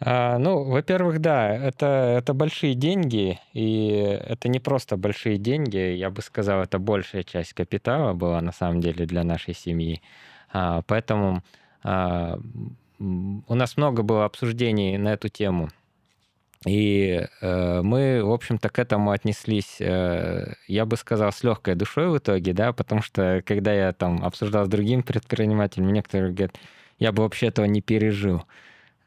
Ну, во-первых, да, это большие деньги, и это не просто большие деньги, я бы сказал, это большая часть капитала была на самом деле для нашей семьи. Поэтому у нас много было обсуждений на эту тему. И мы, в общем-то, к этому отнеслись, я бы сказал, с легкой душой в итоге, да, потому что когда я там обсуждал с другими предпринимателями, некоторые говорят, я бы вообще этого не пережил.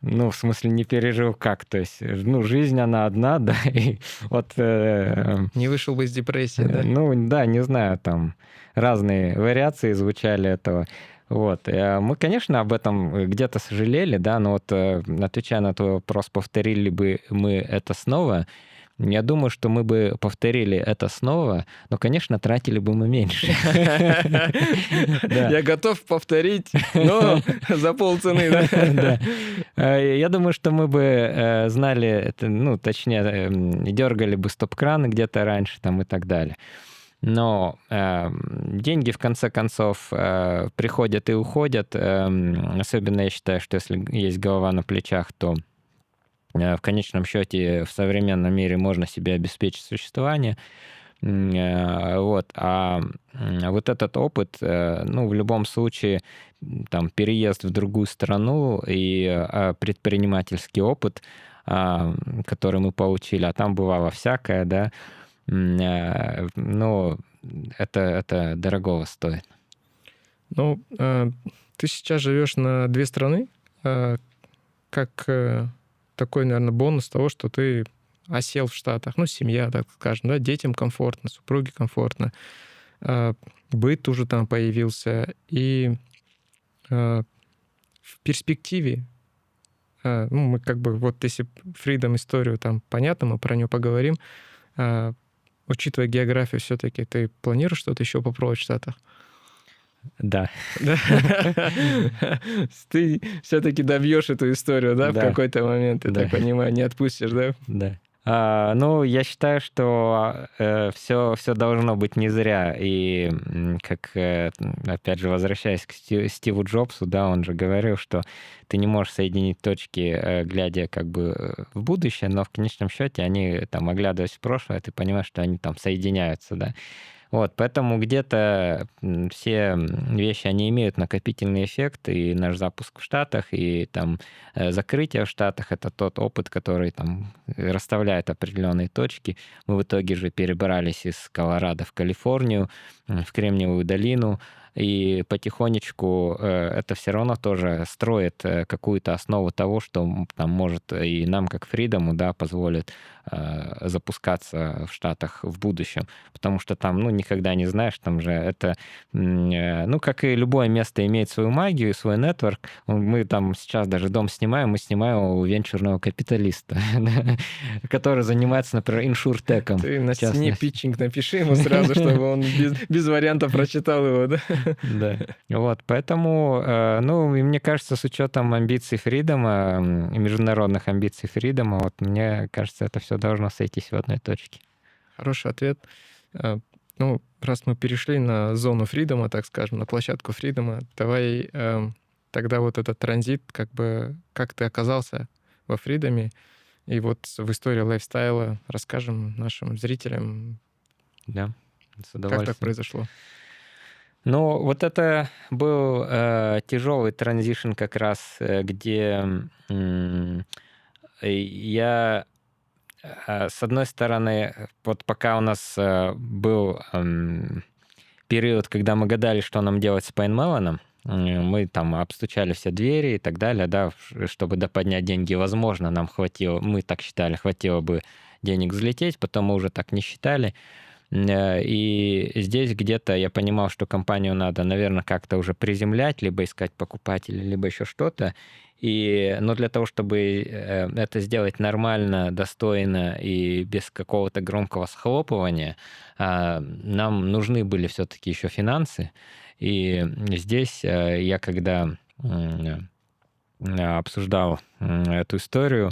Ну, в смысле, не пережил как? То есть, ну, жизнь, она одна, да, и вот... Не вышел бы из депрессии, да? Ну, да, не знаю, там разные вариации звучали этого. Вот. Мы, конечно, об этом где-то сожалели, да, но вот отвечая на твой вопрос, повторили бы мы это снова, я думаю, что мы бы повторили это снова, но, конечно, тратили бы мы меньше. Я готов повторить, но за полцены, да? Я думаю, что мы бы знали, ну, точнее, дергали бы стоп-краны где-то раньше там и так далее. Но деньги, в конце концов, приходят и уходят. Особенно я считаю, что если есть голова на плечах, то в конечном счете в современном мире можно себе обеспечить существование. Вот. А вот этот опыт, ну, в любом случае, там, переезд в другую страну и предпринимательский опыт, который мы получили, а там бывало всякое, да, ну, это дорогого стоит. Ну, ты сейчас живешь на 2 страны, как такой, наверное, бонус того, что ты осел в Штатах. Ну, семья, так скажем, да, детям комфортно, супруге комфортно, быт уже там появился. И в перспективе, ну, мы как бы, вот если Freedom историю там понятно, мы про нее поговорим, учитывая географию, все-таки ты планируешь что-то еще попробовать в Штатах? Да. Ты все-таки добьешь эту историю, да, в какой-то момент, я так понимаю, не отпустишь, да? Да. Ну, я считаю, что все должно быть не зря. И как, опять же, возвращаясь к Стиву Джобсу, да, он же говорил, что ты не можешь соединить точки, глядя как бы в будущее, но в конечном счете они, там, оглядываясь в прошлое, ты понимаешь, что они там соединяются, да. Вот, поэтому где-то все вещи, они имеют накопительный эффект, и наш запуск в Штатах, и там закрытие в Штатах — это тот опыт, который там расставляет определенные точки. Мы в итоге же перебрались из Колорадо в Калифорнию, в Кремниевую долину, и потихонечку это все равно тоже строит какую-то основу того, что там может и нам, как Фридому, да, позволит запускаться в Штатах в будущем. Потому что там, ну, никогда не знаешь, там же это, ну, как и любое место имеет свою магию, свой нетворк. Мы там сейчас даже дом снимаем, мы снимаем у венчурного капиталиста, который занимается, например, иншуртеком. Ты на стене питчинг напиши ему сразу, чтобы он без вариантов прочитал его, да? Да. Вот, поэтому, ну, и мне кажется, с учетом амбиций Фридома, международных амбиций Фридома, вот мне кажется, это все должно сойтись в одной точке. Хороший ответ. Ну, раз мы перешли на зону Фридома, так скажем, на площадку Фридома, давай тогда вот этот транзит, как бы, как ты оказался во Фридоме, и вот в истории лайфстайла расскажем нашим зрителям, Да, с удовольствием. Как так произошло. Ну, вот это был тяжелый транзишн как раз, где я, с одной стороны, вот пока у нас был период, когда мы гадали, что нам делать с PineMelon, мы там обстучали все двери и так далее, да, чтобы поднять деньги, возможно, нам хватило, мы так считали, хватило бы денег взлететь, потом мы уже так не считали. И здесь где-то я понимал, что компанию надо, наверное, как-то уже приземлять, либо искать покупателей, либо еще что-то. Но для того, чтобы это сделать нормально, достойно и без какого-то громкого схлопывания, нам нужны были все-таки еще финансы. И здесь я, когда обсуждал эту историю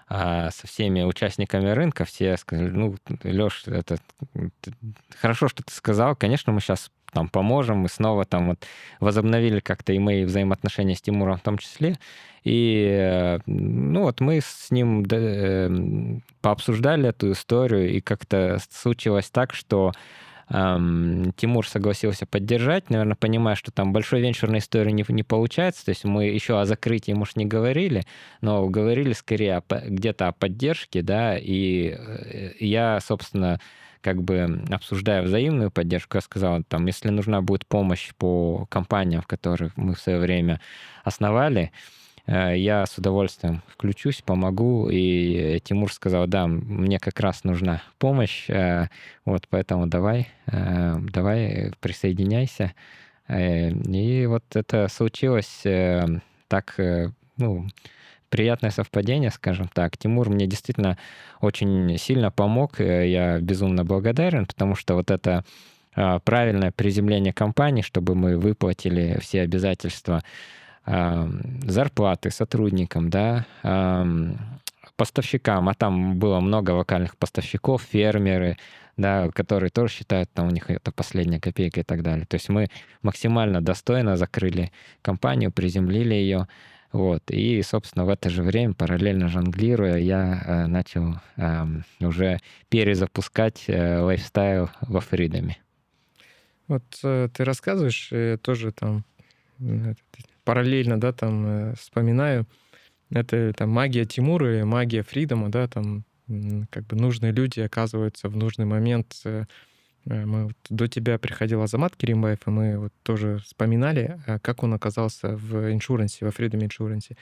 со всеми участниками рынка, все сказали, ну, Лёш, это хорошо, что ты сказал, конечно, мы сейчас там поможем, мы снова там вот возобновили как-то и мои взаимоотношения с Тимуром в том числе, и ну вот мы с ним пообсуждали эту историю, и как-то случилось так, что Тимур согласился поддержать, наверное, понимая, что там большой венчурной истории не получается. То есть мы еще о закрытии, может, не говорили, но говорили скорее где-то о поддержке, да, и я, собственно, как бы обсуждая взаимную поддержку, я сказал, там, если нужна будет помощь по компаниям, в которых мы в свое время основали, я с удовольствием включусь, помогу. И Тимур сказал, да, мне как раз нужна помощь, вот поэтому давай присоединяйся. И вот это случилось так, ну, приятное совпадение, скажем так. Тимур мне действительно очень сильно помог, я безумно благодарен, потому что вот это правильное приземление компании, чтобы мы выплатили все обязательства, зарплаты сотрудникам, да, поставщикам, а там было много локальных поставщиков, фермеры, да, которые тоже считают, там у них это последняя копейка и так далее. То есть мы максимально достойно закрыли компанию, приземлили ее, вот, и, собственно, в это же время, параллельно жонглируя, я начал уже перезапускать лайфстайл во Фридоме. Вот ты рассказываешь, тоже там параллельно, да, там вспоминаю, это там магия Тимура и магия Фридома, да, там как бы нужные люди оказываются в нужный момент. Мы вот, до тебя приходил Азамат Керимбаев, и мы вот тоже вспоминали, как он оказался в иншурансе, во Freedom Insurance.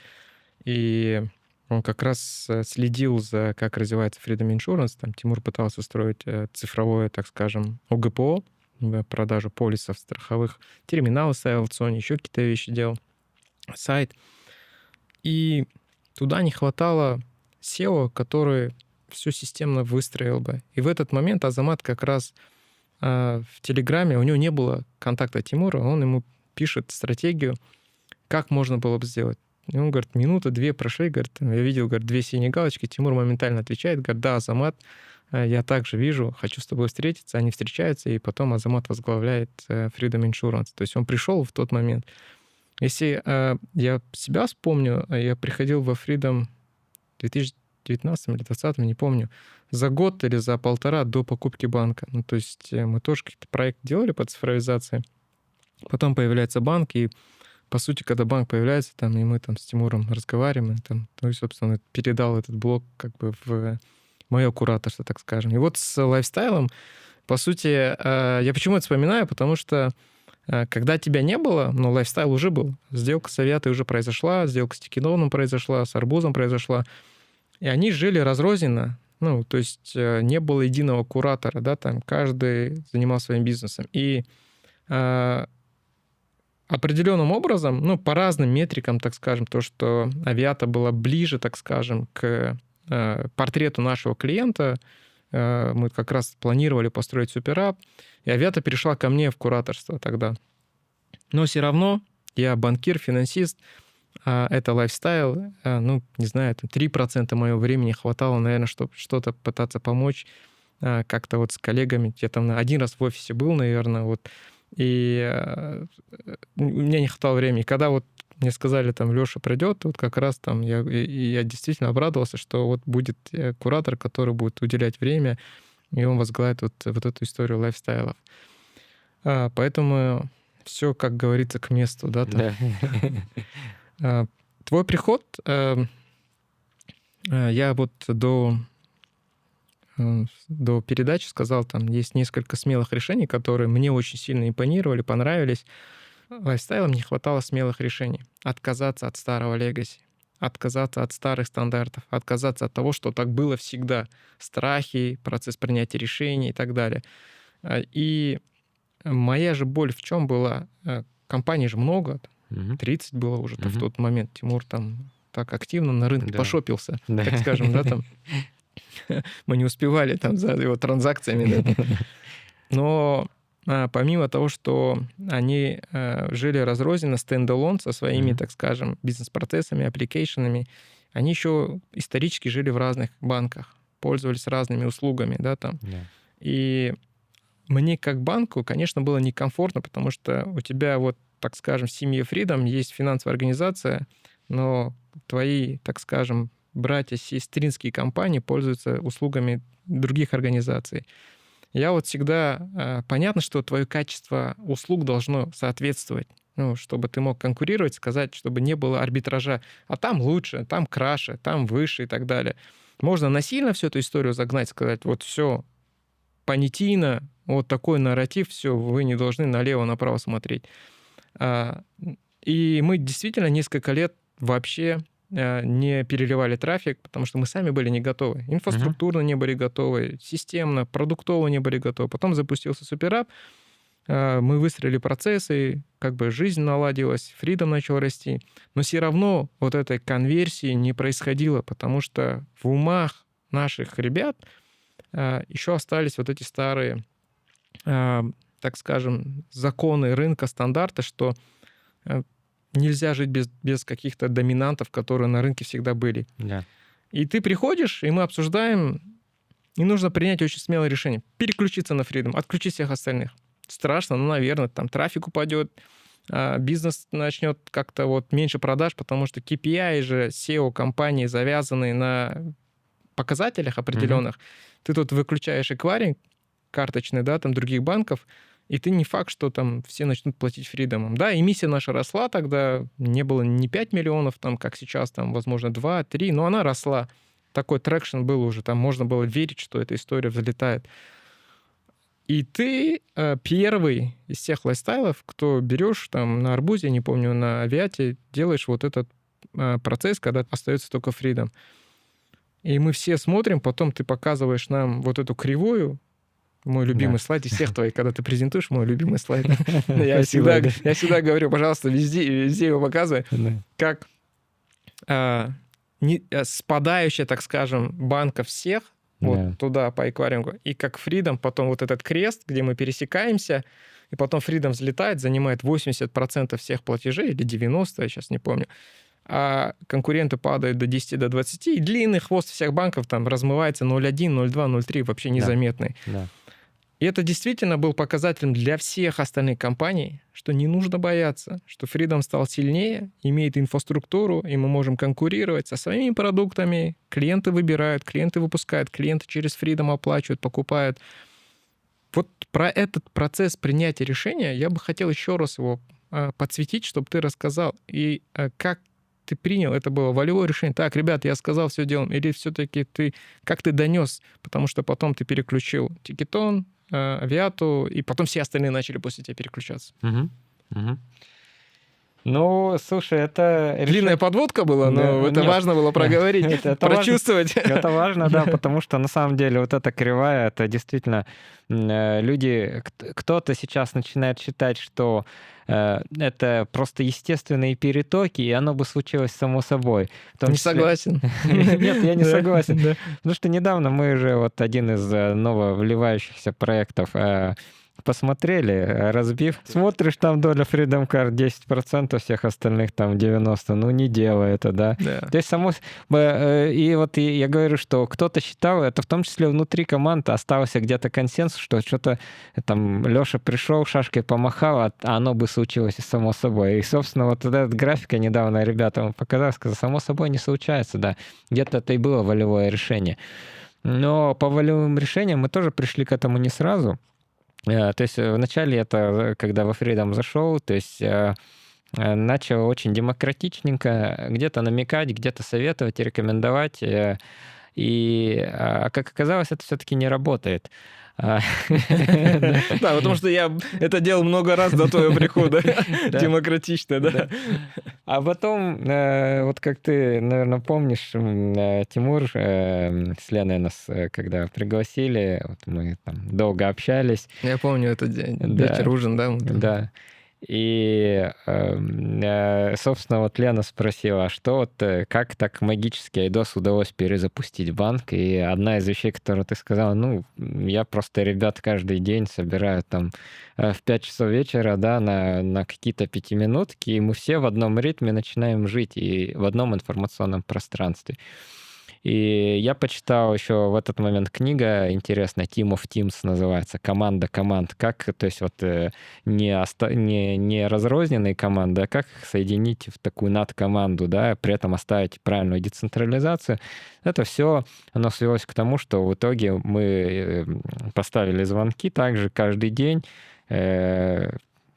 И он как раз следил за, как развивается Freedom Insurance. Там Тимур пытался устроить цифровое, так скажем, ОГПО, продажу полисов страховых, терминалы ставил в Sony, еще какие-то вещи делал, сайт. И туда не хватало SEO, который все системно выстроил бы. И в этот момент Азамат как раз в Телеграме, у него не было контакта Тимура, он ему пишет стратегию, как можно было бы сделать. И он говорит, минута-две прошли, говорит, я видел, говорит, 2 синие галочки, Тимур моментально отвечает, говорит, да, Азамат, я также вижу, хочу с тобой встретиться. Они встречаются, и потом Азамат возглавляет Freedom Insurance. То есть он пришел в тот момент. Если я себя вспомню, я приходил во Freedom в 2019 или 2020, не помню, за год или за полтора до покупки банка. Ну, то есть мы тоже какой-то проект делали по цифровизации. Потом появляется банк, и по сути, когда банк появляется, там, и мы там с Тимуром разговариваем, там, ну и, собственно, передал этот блок как бы в мое кураторство, так скажем. И вот с лайфстайлом, по сути, я почему это вспоминаю? Потому что Когда тебя не было, но лайфстайл уже был. Сделка с Авиатой уже произошла, сделка с Тикиновым произошла, с Арбузом произошла. И они жили разрозненно. Ну, то есть не было единого куратора, да, там каждый занимался своим бизнесом. И определенным образом, ну, по разным метрикам, так скажем, то, что Авиата была ближе, так скажем, к портрету нашего клиента, мы как раз планировали построить суперап, и Авиата перешла ко мне в кураторство тогда. Но все равно я банкир, финансист, а это лайфстайл, ну, не знаю, там 3% моего времени хватало, наверное, чтобы что-то пытаться помочь как-то вот с коллегами. Я там один раз в офисе был, наверное, вот, и у меня не хватало времени. Когда вот мне сказали, там, Леша придет, вот как раз там я действительно обрадовался, что вот будет куратор, который будет уделять время, и он возглавит вот эту историю лайфстайлов. Поэтому все, как говорится, к месту, да? Твой приход, я вот до передачи сказал, там есть несколько смелых решений, которые мне очень сильно импонировали, понравились. Лайфстайлам не хватало смелых решений. Отказаться от старого легаси, отказаться от старых стандартов, отказаться от того, что так было всегда. Страхи, процесс принятия решений и так далее. И моя же боль в чем была? Компаний же много, 30 было уже в тот момент. Тимур там так активно на рынке пошопился, так скажем, да, там. Мы не успевали там за его транзакциями. Да. Но помимо того, что они жили разрозненно, стендалон со своими, так скажем, бизнес-процессами, аппликейшенами, они еще исторически жили в разных банках, пользовались разными услугами, да, там. И мне как банку, конечно, было некомфортно, потому что у тебя вот, так скажем, в семье Freedom есть финансовая организация, но твои, так скажем, братья-сестринские компании пользуются услугами других организаций. Я вот всегда... Понятно, что твое качество услуг должно соответствовать, ну, чтобы ты мог конкурировать, сказать, чтобы не было арбитража. А там лучше, там краше, там выше и так далее. Можно насильно всю эту историю загнать, сказать, вот все, понятийно, вот такой нарратив, все, вы не должны налево-направо смотреть. И мы действительно несколько лет вообще не переливали трафик, потому что мы сами были не готовы. Инфраструктурно не были готовы, системно, продуктово не были готовы. Потом запустился суперап, мы выстроили процессы, как бы жизнь наладилась, Freedom начал расти. Но все равно вот этой конверсии не происходило, потому что в умах наших ребят еще остались вот эти старые, так скажем, законы рынка, стандарты, что нельзя жить без каких-то доминантов, которые на рынке всегда были. Да. И ты приходишь, и мы обсуждаем, и нужно принять очень смелое решение. Переключиться на Freedom, отключить всех остальных. Страшно, но, наверное, там трафик упадет, бизнес начнет как-то вот меньше продаж, потому что KPI же SEO-компании завязаны на показателях определенных. Ты тут выключаешь эквайринг карточный, да, там других банков, и ты не факт, что там все начнут платить Freedom. Да, эмиссия наша росла тогда, не было не 5 миллионов, там, как сейчас, там, возможно, 2-3, но она росла. Такой трекшн был уже, там можно было верить, что эта история взлетает. И ты первый из всех лайфстайлов, кто берешь там на Арбузе, не помню, на Авиате, делаешь вот этот процесс, когда остается только Freedom. И мы все смотрим, потом ты показываешь нам вот эту кривую, мой любимый слайд из всех твоих, когда ты презентуешь, мой любимый слайд. Я всегда говорю, пожалуйста, везде его показывай, как спадающая, так скажем, банка всех, вот туда по эквайрингу, и как Freedom, потом вот этот крест, где мы пересекаемся, и потом Freedom взлетает, занимает 80% всех платежей, или 90%, я сейчас не помню, а конкуренты падают до 10, до 20, и длинный хвост всех банков там размывается 0,1, 0,2, 0,3, вообще незаметный. Да. И это действительно был показателем для всех остальных компаний, что не нужно бояться, что Freedom стал сильнее, имеет инфраструктуру, и мы можем конкурировать со своими продуктами. Клиенты выбирают, клиенты выпускают, клиенты через Freedom оплачивают, покупают. Вот про этот процесс принятия решения я бы хотел еще раз его подсветить, чтобы ты рассказал. И как ты принял, это было волевое решение. Так, ребят, я сказал, все делаем. Или все-таки как ты донес, потому что потом ты переключил Тикетон, Авиату, и потом все остальные начали после тебя переключаться. Ну, слушай, это... Длинная подводка была, но это важно было проговорить, прочувствовать. Это важно, да, потому что на самом деле вот эта кривая, это действительно люди... Кто-то сейчас начинает считать, что это просто естественные перетоки, и оно бы случилось само собой. Не согласен. Нет, я не согласен. Потому что недавно мы же вот один из нововливающихся проектов посмотрели, разбив. Смотришь, там доля Freedom Card 10%, всех остальных там 90%. Ну, не делай это, да. То есть само... И вот я говорю, что кто-то считал, это в том числе внутри команды остался где-то консенсус, что что-то там Лёша пришел, шашкой помахал, а оно бы случилось и само собой. И, собственно, вот этот график я недавно ребятам показал, сказал, само собой не случается, да. Где-то это и было волевое решение. Но по волевым решениям мы тоже пришли к этому не сразу. То есть вначале это, когда во Freedom зашел, то есть начал очень демократичненько где-то намекать, где-то советовать, рекомендовать. И, как оказалось, это все-таки не работает. Да, потому что я это делал много раз до твоего прихода. Демократично, да. А потом, вот как ты, наверное, помнишь, Тимур с Леной нас, когда пригласили, вот мы там долго общались. Я помню этот день, вечер, ужин, да? Да. И, собственно, вот Лена спросила, а что вот, как так магически айдос удалось перезапустить банк? И одна из вещей, которую ты сказала, ну, я просто ребят каждый день собираю там в 5 часов вечера, да, на какие-то 5-минутки, и мы все в одном ритме начинаем жить и в одном информационном пространстве. И я почитал еще в этот момент книга интересная, Team of Teams называется, «Команда команд». Как, то есть вот не разрозненные команды, а как их соединить в такую надкоманду, да, при этом оставить правильную децентрализацию. Это все, оно свелось к тому, что в итоге мы поставили звонки также каждый день.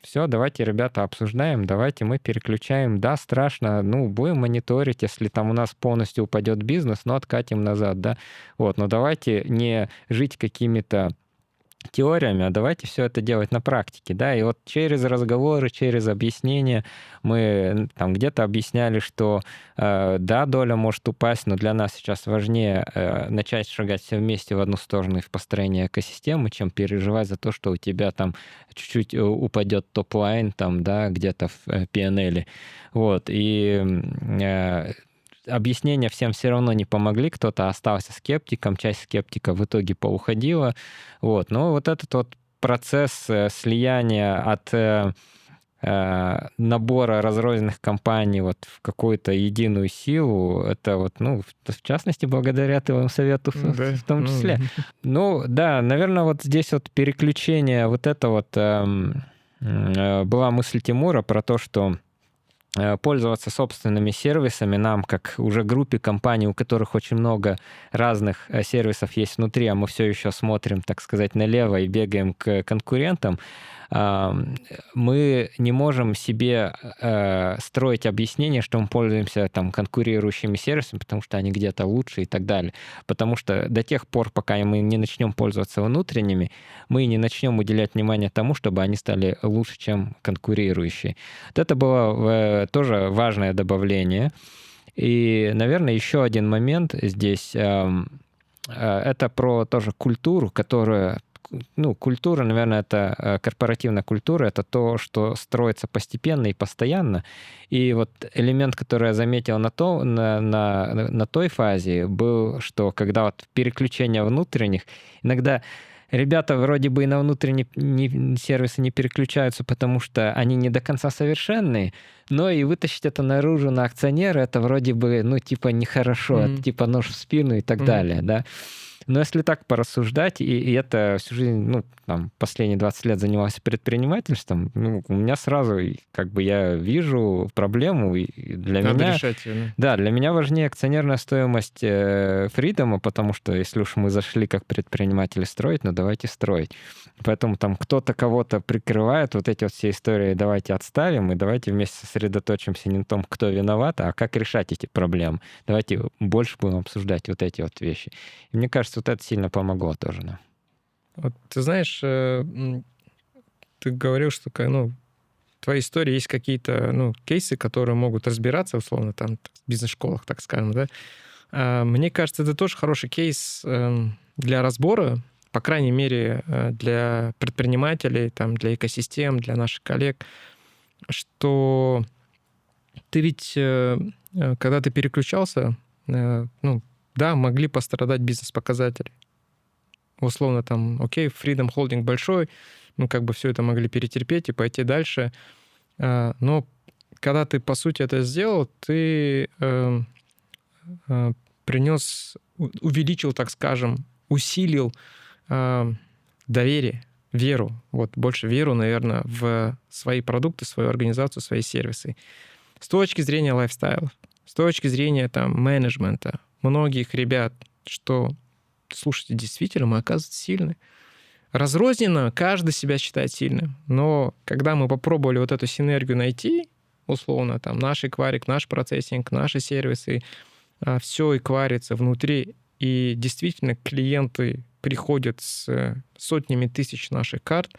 Все, давайте, ребята, обсуждаем, давайте мы переключаем. Да, страшно, ну, будем мониторить, если там у нас полностью упадет бизнес, но откатим назад, да. Вот, но давайте не жить какими-то теориями, а давайте все это делать на практике, да, и вот через разговоры, через объяснения мы там где-то объясняли, что да, доля может упасть, но для нас сейчас важнее начать шагать все вместе в одну сторону и в построение экосистемы, чем переживать за то, что у тебя там чуть-чуть упадет топ-лайн там, да, где-то в PNL. Вот, и объяснения всем все равно не помогли, кто-то остался скептиком, часть скептиков в итоге поуходила. Вот. Но вот этот вот процесс слияния от набора разрозненных компаний вот в какую-то единую силу, это вот, ну, в частности, благодаря твоему совету в том числе. Ну, да, наверное, вот здесь вот переключение, вот это вот была мысль Тимура про то, что пользоваться собственными сервисами нам, как уже группе компаний, у которых очень много разных сервисов есть внутри, а мы все еще смотрим, так сказать, налево и бегаем к конкурентам, мы не можем себе строить объяснение, что мы пользуемся там конкурирующими сервисами, потому что они где-то лучше и так далее. Потому что до тех пор, пока мы не начнем пользоваться внутренними, мы не начнем уделять внимание тому, чтобы они стали лучше, чем конкурирующие. Вот это было тоже важное добавление. И, наверное, еще один момент здесь, это про тоже культуру, которая... Ну, культура, наверное, это корпоративная культура, это то, что строится постепенно и постоянно. И вот элемент, который я заметил на той фазе, был, что когда вот переключение внутренних, иногда ребята вроде бы и на внутренние сервисы не переключаются, потому что они не до конца совершенные, но и вытащить это наружу на акционера, это вроде бы, ну, типа нехорошо, это типа нож в спину и так далее, да. Но если так порассуждать, и это всю жизнь, ну, там, последние 20 лет занимался предпринимательством, ну, у меня сразу, как бы, я вижу проблему, и для Надо меня... решать ее, да, для меня важнее акционерная стоимость Freedom, потому что если уж мы зашли как предприниматели строить, ну, давайте строить. Поэтому там кто-то кого-то прикрывает, вот эти вот все истории давайте отставим, и давайте вместе сосредоточимся не на том, кто виноват, а как решать эти проблемы. Давайте больше будем обсуждать вот эти вот вещи. И мне кажется, вот это сильно помогло тоже нам. Вот ты знаешь, ты говорил, что в твоей истории есть какие-то кейсы, которые могут разбираться, условно, там, в бизнес-школах, так скажем, да? Мне кажется, это тоже хороший кейс для разбора, по крайней мере, для предпринимателей, там, для экосистем, для наших коллег, что ты ведь, когда ты переключался, да, могли пострадать бизнес-показатели. Условно, там, окей, Freedom Holding большой, все это могли перетерпеть и пойти дальше. Но когда ты, по сути, это сделал, ты увеличил, так скажем, усилил доверие, веру, больше веру, наверное, в свои продукты, свою организацию, свои сервисы. С точки зрения лайфстайла, с точки зрения там менеджмента, многих ребят, что, слушайте, действительно, мы, оказывается, сильны. Разрозненно каждый себя считает сильным. Но когда мы попробовали эту синергию найти, условно, там, наш экварик, наш процессинг, наши сервисы, все экварится внутри, и действительно клиенты приходят с сотнями тысяч наших карт,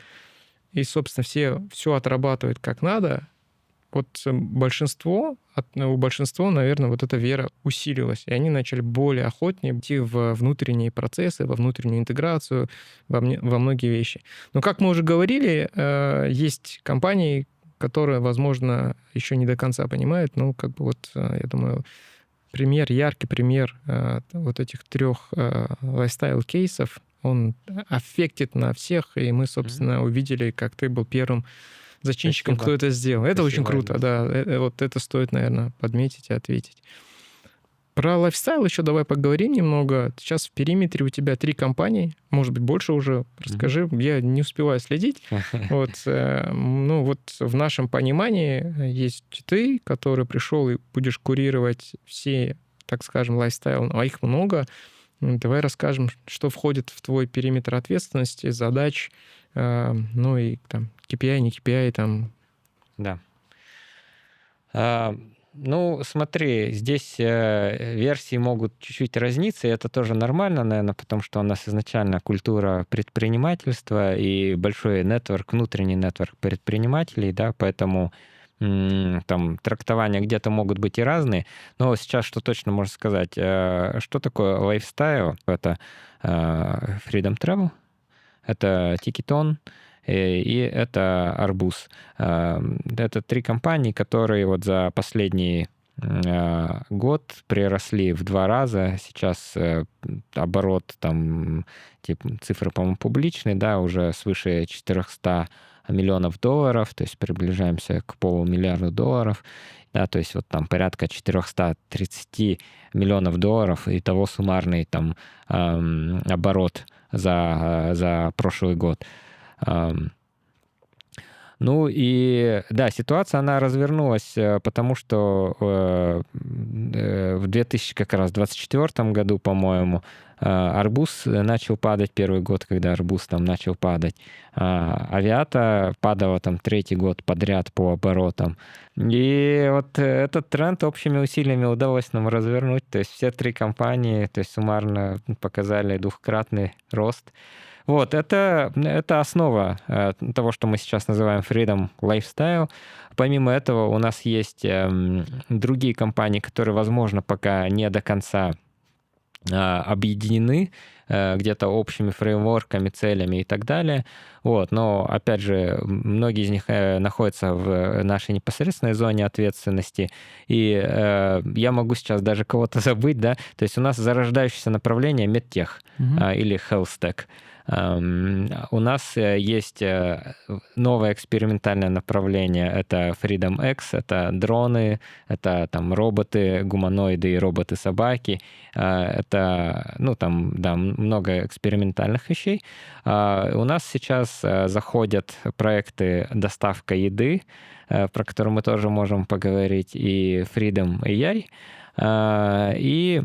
и, собственно, все отрабатывают как надо, у большинства, наверное, эта вера усилилась, и они начали более охотнее идти во внутренние процессы, во внутреннюю интеграцию, во многие вещи. Но, как мы уже говорили, есть компании, которые, возможно, еще не до конца понимают, я думаю, яркий пример этих 3 лайфстайл-кейсов, он аффектит на всех, и мы, собственно, увидели, как ты был первым зачинщиком, кто это сделал. Это очень круто, да. Это стоит, наверное, подметить и ответить. Про лайфстайл еще давай поговорим немного. Сейчас в периметре у тебя 3 компании, может быть, больше уже. Расскажи, я не успеваю следить. В нашем понимании есть ты, который пришел и будешь курировать все, так скажем, лайфстайл, а их много. Давай расскажем, что входит в твой периметр ответственности, задач, и там KPI, не KPI, там. Да. Смотри, здесь версии могут чуть-чуть разниться, и это тоже нормально, наверное, потому что у нас изначально культура предпринимательства и большой нетворк, внутренний нетворк предпринимателей, да, поэтому там трактования где-то могут быть и разные, но сейчас что точно можно сказать? Что такое лайфстайл? Это Freedom Travel, это Ticketon, и это Арбуз. Это 3 компании, которые за последний год приросли в 2 раза. Сейчас оборот, там, цифры, по-моему, публичные, да, уже свыше 400 миллионов долларов, то есть приближаемся к $500 миллиарда, да, то есть там порядка 430 миллионов долларов, и того суммарный там оборот за прошлый год. Ситуация, она развернулась, потому что в 2024 году, по-моему, Арбуз начал падать первый год, когда Арбуз там начал падать. Авиата падала там 3-й год подряд по оборотам. И этот тренд общими усилиями удалось нам развернуть. То есть все 3 компании, то есть суммарно показали 2-кратный рост. Это основа того, что мы сейчас называем Freedom Lifestyle. Помимо этого, у нас есть другие компании, которые, возможно, пока не до конца объединены где-то общими фреймворками, целями и так далее. Но, опять же, многие из них находятся в нашей непосредственной зоне ответственности. И я могу сейчас даже кого-то забыть, да. То есть у нас зарождающееся направление медтех или health tech. У нас есть новое экспериментальное направление. Это Freedom X, это дроны, это там роботы, гуманоиды и роботы-собаки. Это, много экспериментальных вещей. У нас сейчас заходят проекты доставка еды, про которые мы тоже можем поговорить, и Freedom AI. И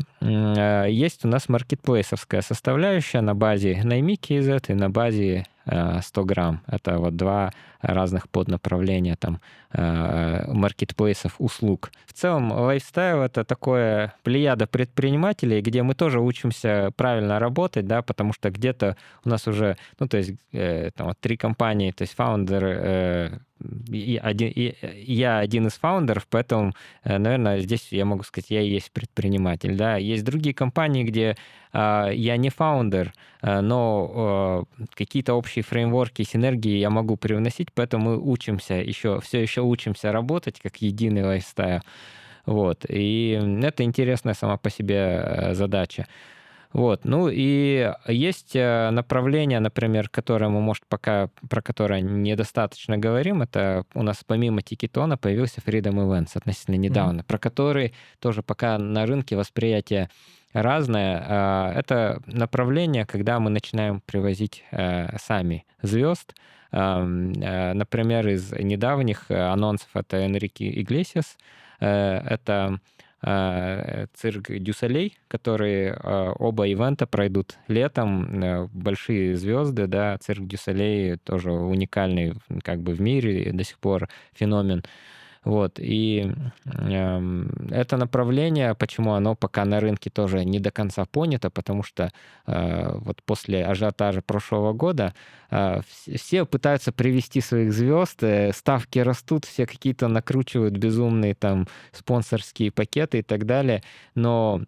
есть у нас маркетплейсовская составляющая на базе Найми KZ и на базе 100 грамм. Это вот два разных поднаправления там маркетплейсов услуг. В целом, лайфстайл — это такое плеяда предпринимателей, где мы тоже учимся правильно работать, да, потому что где-то у нас уже, ну, то есть там вот 3 компании, то есть фаундер, я один из фаундеров, поэтому, наверное, здесь я могу сказать, я и есть предприниматель, да. Есть другие компании, где я не фаундер, но какие-то общие фреймворки, синергии я могу привносить, поэтому мы учимся все еще учимся работать как единый лайфстайл. Вот. И это интересная сама по себе задача. Вот. Ну и есть направление, например, которое мы, может, пока про которое недостаточно говорим. Это у нас помимо Тикетона появился Freedom Events относительно недавно, про который тоже пока на рынке восприятие разное. Это направление, когда мы начинаем привозить сами звезд. Например, из недавних анонсов это Энрике Иглесиас, это Цирк дю Солей, которые оба ивента пройдут летом. Большие звезды, да, Цирк дю Солей тоже уникальный как бы в мире до сих пор феномен. Вот, и это направление, почему оно пока на рынке тоже не до конца понято, потому что вот после ажиотажа прошлого года все пытаются привести своих звезд, ставки растут, все какие-то накручивают безумные там спонсорские пакеты и так далее, но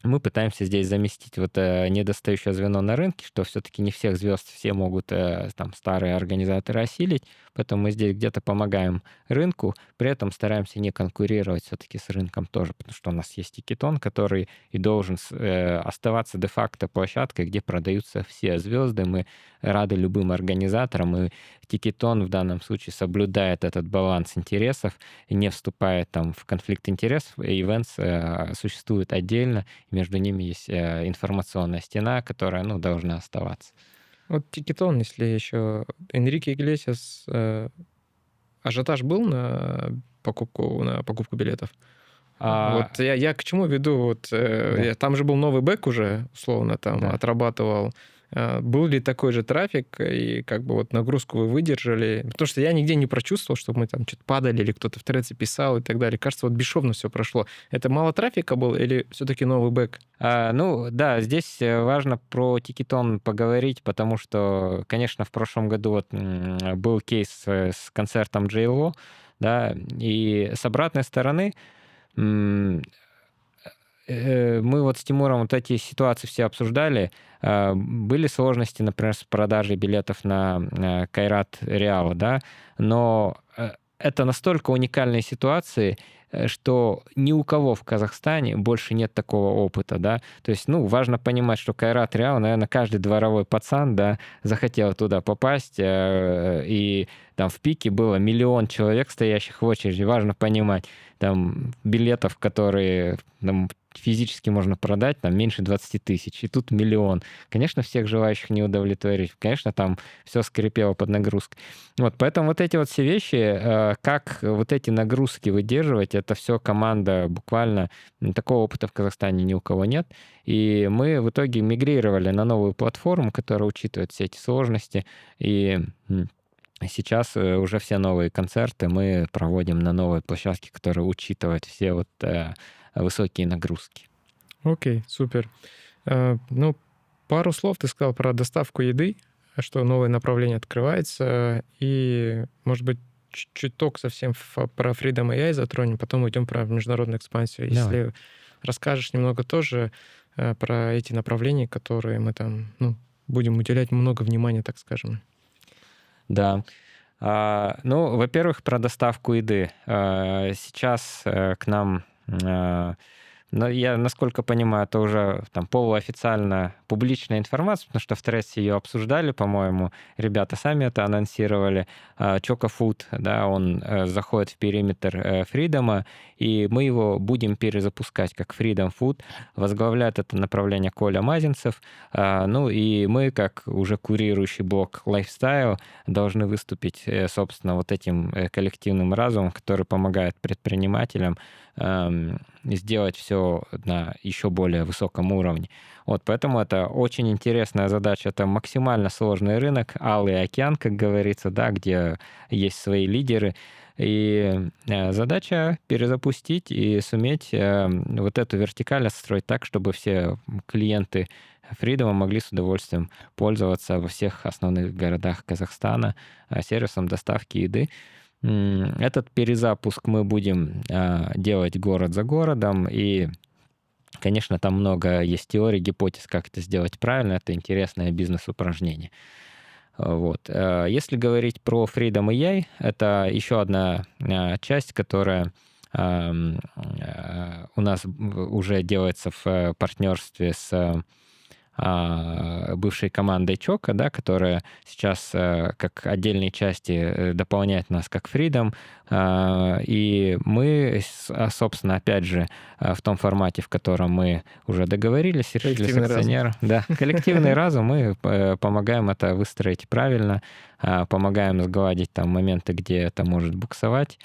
мы пытаемся здесь заместить вот недостающее звено на рынке, что все-таки не всех звезд все могут там старые организаторы осилить, поэтому мы здесь где-то помогаем рынку, при этом стараемся не конкурировать все-таки с рынком тоже, потому что у нас есть Тикетон, который и должен оставаться де-факто площадкой, где продаются все звезды. Мы рады любым организаторам, и Тикетон в данном случае соблюдает этот баланс интересов и не вступает там в конфликт интересов. Events существует отдельно, между ними есть информационная стена, которая, ну, должна оставаться. Вот Тикетон, если еще Энрике Иглесиас, ажиотаж был на покупку билетов? Вот я к чему веду? Вот, Да. там же был новый бэк уже, условно, там Да. отрабатывал. Был ли такой же трафик, и как бы вот нагрузку вы выдержали? Потому что я нигде не прочувствовал, чтобы мы там что-то падали, или кто-то в треце писал и так далее. Кажется, вот бесшовно все прошло. Это мало трафика было или все-таки новый бэк? Ну да, здесь важно про Тикетон поговорить, потому что, конечно, в прошлом году вот был кейс с концертом JLO, да, и с обратной стороны мы вот с Тимуром вот эти ситуации все обсуждали. Были сложности, например, с продажей билетов на Кайрат Реал, да, но это настолько уникальные ситуации, что ни у кого в Казахстане больше нет такого опыта, да. То есть, ну, важно понимать, что Кайрат Реал, наверное, каждый дворовой пацан, да, захотел туда попасть, и там в пике было 1 миллион человек, стоящих в очереди. Важно понимать, там билетов, которые там физически можно продать, там меньше 20 тысяч, и тут 1 миллион. Конечно, всех желающих не удовлетворить. Конечно, там все скрипело под нагрузкой. Вот, поэтому вот эти вот все вещи, как вот эти нагрузки выдерживать, это все команда буквально. Такого опыта в Казахстане ни у кого нет. И мы в итоге мигрировали на новую платформу, которая учитывает все эти сложности. И сейчас уже все новые концерты мы проводим на новой площадке, которая учитывает все вот высокие нагрузки. Окей, супер. Ну, пару слов ты сказал про доставку еды, что новое направление открывается, и, может быть, чуток совсем про Freedom AI затронем, потом уйдем про международную экспансию. Давай. Если расскажешь немного тоже про эти направления, которые мы там, ну, будем уделять много внимания, так скажем. Да. Ну, во-первых, про доставку еды. Сейчас к нам, я, насколько понимаю, это уже там полуофициально публичная информация, потому что в Трессе ее обсуждали, по-моему, ребята сами это анонсировали. Choco Food, да, он заходит в периметр Фридома, и мы его будем перезапускать как Freedom Food. Возглавляет это направление Коля Мазинцев. Ну и мы, как уже курирующий блок Lifestyle, должны выступить, собственно, вот этим коллективным разумом, который помогает предпринимателям сделать все все на еще более высоком уровне. Вот, поэтому это очень интересная задача. Это максимально сложный рынок, алый океан, как говорится, да, где есть свои лидеры. И задача перезапустить и суметь вот эту вертикаль отстроить так, чтобы все клиенты Freedom могли с удовольствием пользоваться во всех основных городах Казахстана сервисом доставки еды. Этот перезапуск мы будем делать город за городом, и, конечно, там много есть теорий, гипотез, как это сделать правильно. Это интересное бизнес-упражнение. Вот. Если говорить про Freedom AI, это еще одна часть, которая у нас уже делается в партнерстве с бывшей командой Чока, да, которая сейчас как отдельные части дополняет нас как Freedom. И мы, собственно, опять же, в том формате, в котором мы уже договорились, решили с акционером. Да, коллективный разум, мы помогаем это выстроить правильно, помогаем сгладить там моменты, где это может буксовать.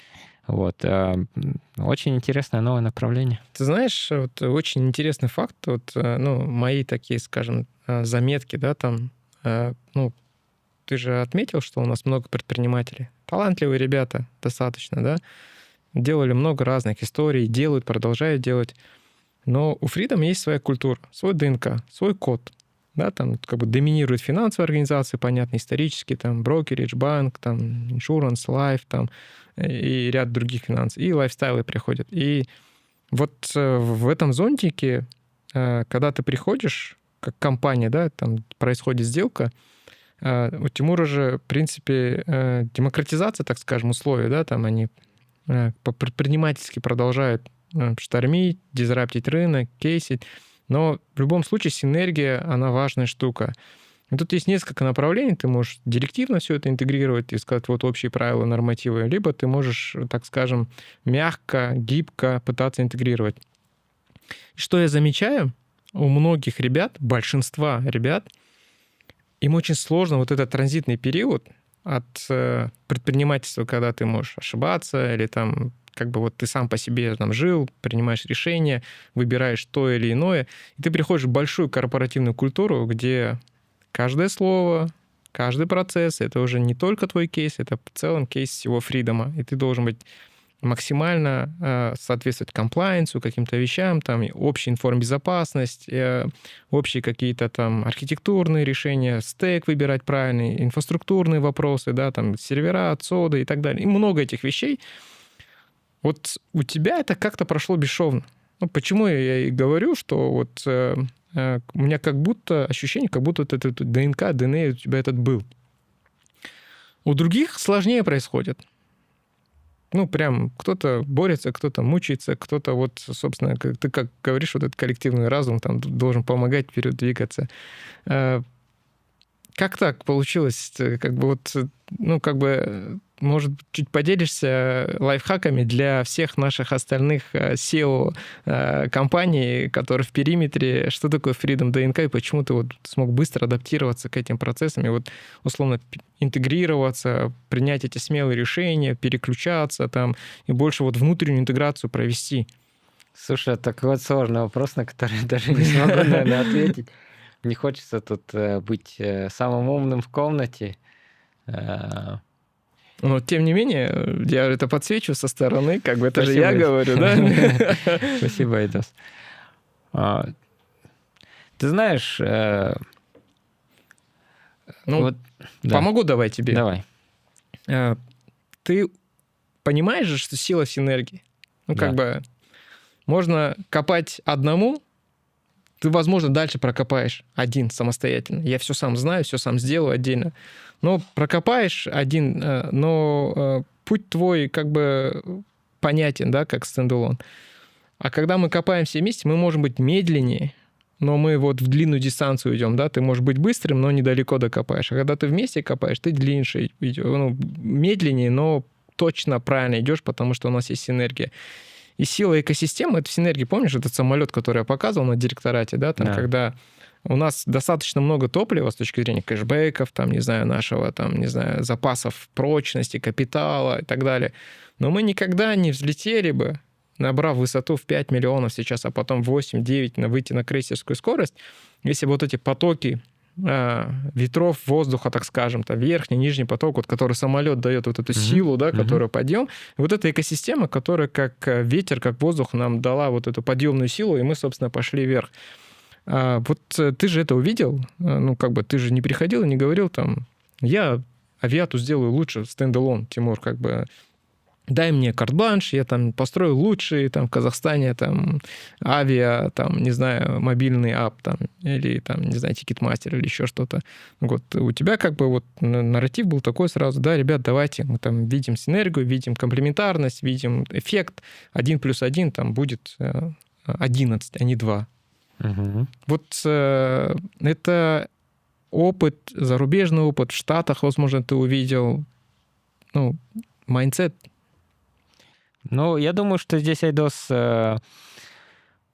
Вот. Очень интересное новое направление. Ты знаешь, вот очень интересный факт. Вот, ну, мои такие, скажем, заметки, да, там, ну, ты же отметил, что у нас много предпринимателей. Талантливые ребята достаточно, да, делали много разных историй, делают, продолжают делать. Но у Freedom есть своя культура, свой ДНК, свой код. Да, там как бы доминируют финансовые организации, понятно, исторические, там, брокеридж, банк, там, иншуранс, лайф, там, и ряд других финансов, и лайфстайлы приходят. И вот в этом зонтике, когда ты приходишь, как компания, да, там происходит сделка, у Тимура же, в принципе, демократизация, так скажем, условий, да, там они предпринимательски продолжают штормить, дизраптить рынок, кейсить, но в любом случае синергия, она важная штука. И тут есть несколько направлений. Ты можешь директивно все это интегрировать и сказать, вот общие правила, нормативы, либо ты можешь, так скажем, мягко, гибко пытаться интегрировать. И что я замечаю? У многих ребят, большинства ребят, им очень сложно вот этот транзитный период от предпринимательства, когда ты можешь ошибаться или там как бы вот ты сам по себе там жил, принимаешь решения, выбираешь то или иное, и ты приходишь в большую корпоративную культуру, где каждое слово, каждый процесс — это уже не только твой кейс, это в целом кейс всего Freedom. И ты должен быть максимально соответствовать комплайенсу, каким-то вещам, там, общая информбезопасность, общие какие-то там архитектурные решения, стек выбирать правильный, инфраструктурные вопросы, да, там, сервера, цоды и так далее. И много этих вещей. Вот у тебя это как-то прошло бесшовно. Ну, почему я и говорю, что вот у меня как будто ощущение, как будто вот этот ДНК, ДНА у тебя этот был. У других сложнее происходит. Ну, прям кто-то борется, кто-то мучается, кто-то вот, собственно, ты как говоришь, вот этот коллективный разум там должен помогать вперед двигаться. Как так получилось? Как бы вот, ну, как бы, может, чуть поделишься лайфхаками для всех наших остальных SEO-компаний, которые в периметре, что такое Freedom DNK и почему ты вот смог быстро адаптироваться к этим процессам и вот, условно, интегрироваться, принять эти смелые решения, переключаться там и больше вот внутреннюю интеграцию провести? Слушай, такой вот сложный вопрос, на который я даже не смогу, наверное, ответить. Не хочется тут быть самым умным в комнате. Но, тем не менее, я это подсвечу со стороны, как бы это Спасибо. Же я говорю, да? Спасибо, Айдос. Ты знаешь... Ну, вот, помогу давай тебе. Давай. Ты понимаешь же, что сила синергии? Ну, как бы можно копать одному, ты, возможно, дальше прокопаешь один самостоятельно. Я все сам знаю, все сам сделаю отдельно. Но прокопаешь один, но путь твой как бы понятен, да, как стендалон. А когда мы копаем все вместе, мы можем быть медленнее, но мы вот в длинную дистанцию идем, да, ты можешь быть быстрым, но недалеко докопаешь. А когда ты вместе копаешь, ты длиннее, ну, медленнее, но точно правильно идешь, потому что у нас есть синергия. И сила экосистемы — это в синергии. Помнишь этот самолет, который я показывал на директорате, да, там, когда у нас достаточно много топлива с точки зрения кэшбэков, там, не знаю, нашего, там, не знаю, запасов прочности, капитала и так далее. Но мы никогда не взлетели бы набрав высоту в 5 миллионов сейчас, а потом 8-9, выйти на крейсерскую скорость, если вот эти потоки ветров, воздуха, так скажем, там верхний, нижний поток, вот, который самолет дает вот эту силу, да, которую подъем, вот эта экосистема, которая как ветер, как воздух нам дала вот эту подъемную силу, и мы, собственно, пошли вверх. Вот ты же это увидел, ну, как бы ты же не приходил и не говорил там, я авиату сделаю лучше, стендалон, Тимур, как бы дай мне карт-бланш, я там построю лучший там в Казахстане там авиа, там, не знаю, мобильный ап там, или там, не знаю, Тикетмастер или еще что-то. Вот у тебя как бы вот нарратив был такой сразу, да, ребят, давайте, мы там видим синергию, видим комплементарность, видим эффект, 1 + 1 там будет 11, а не 2. Вот это опыт, зарубежный опыт, в Штатах, возможно, ты увидел, ну, майндсет. Ну, я думаю, что здесь, Айдос, это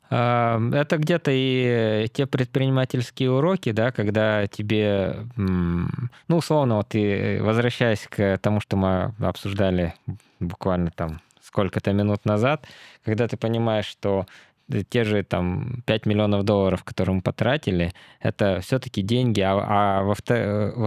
где-то и те предпринимательские уроки, да, когда тебе, ну, условно, вот ты, возвращаясь к тому, что мы обсуждали буквально там сколько-то минут назад, когда ты понимаешь, что те же там 5 миллионов долларов, которые мы потратили, это все-таки деньги, а во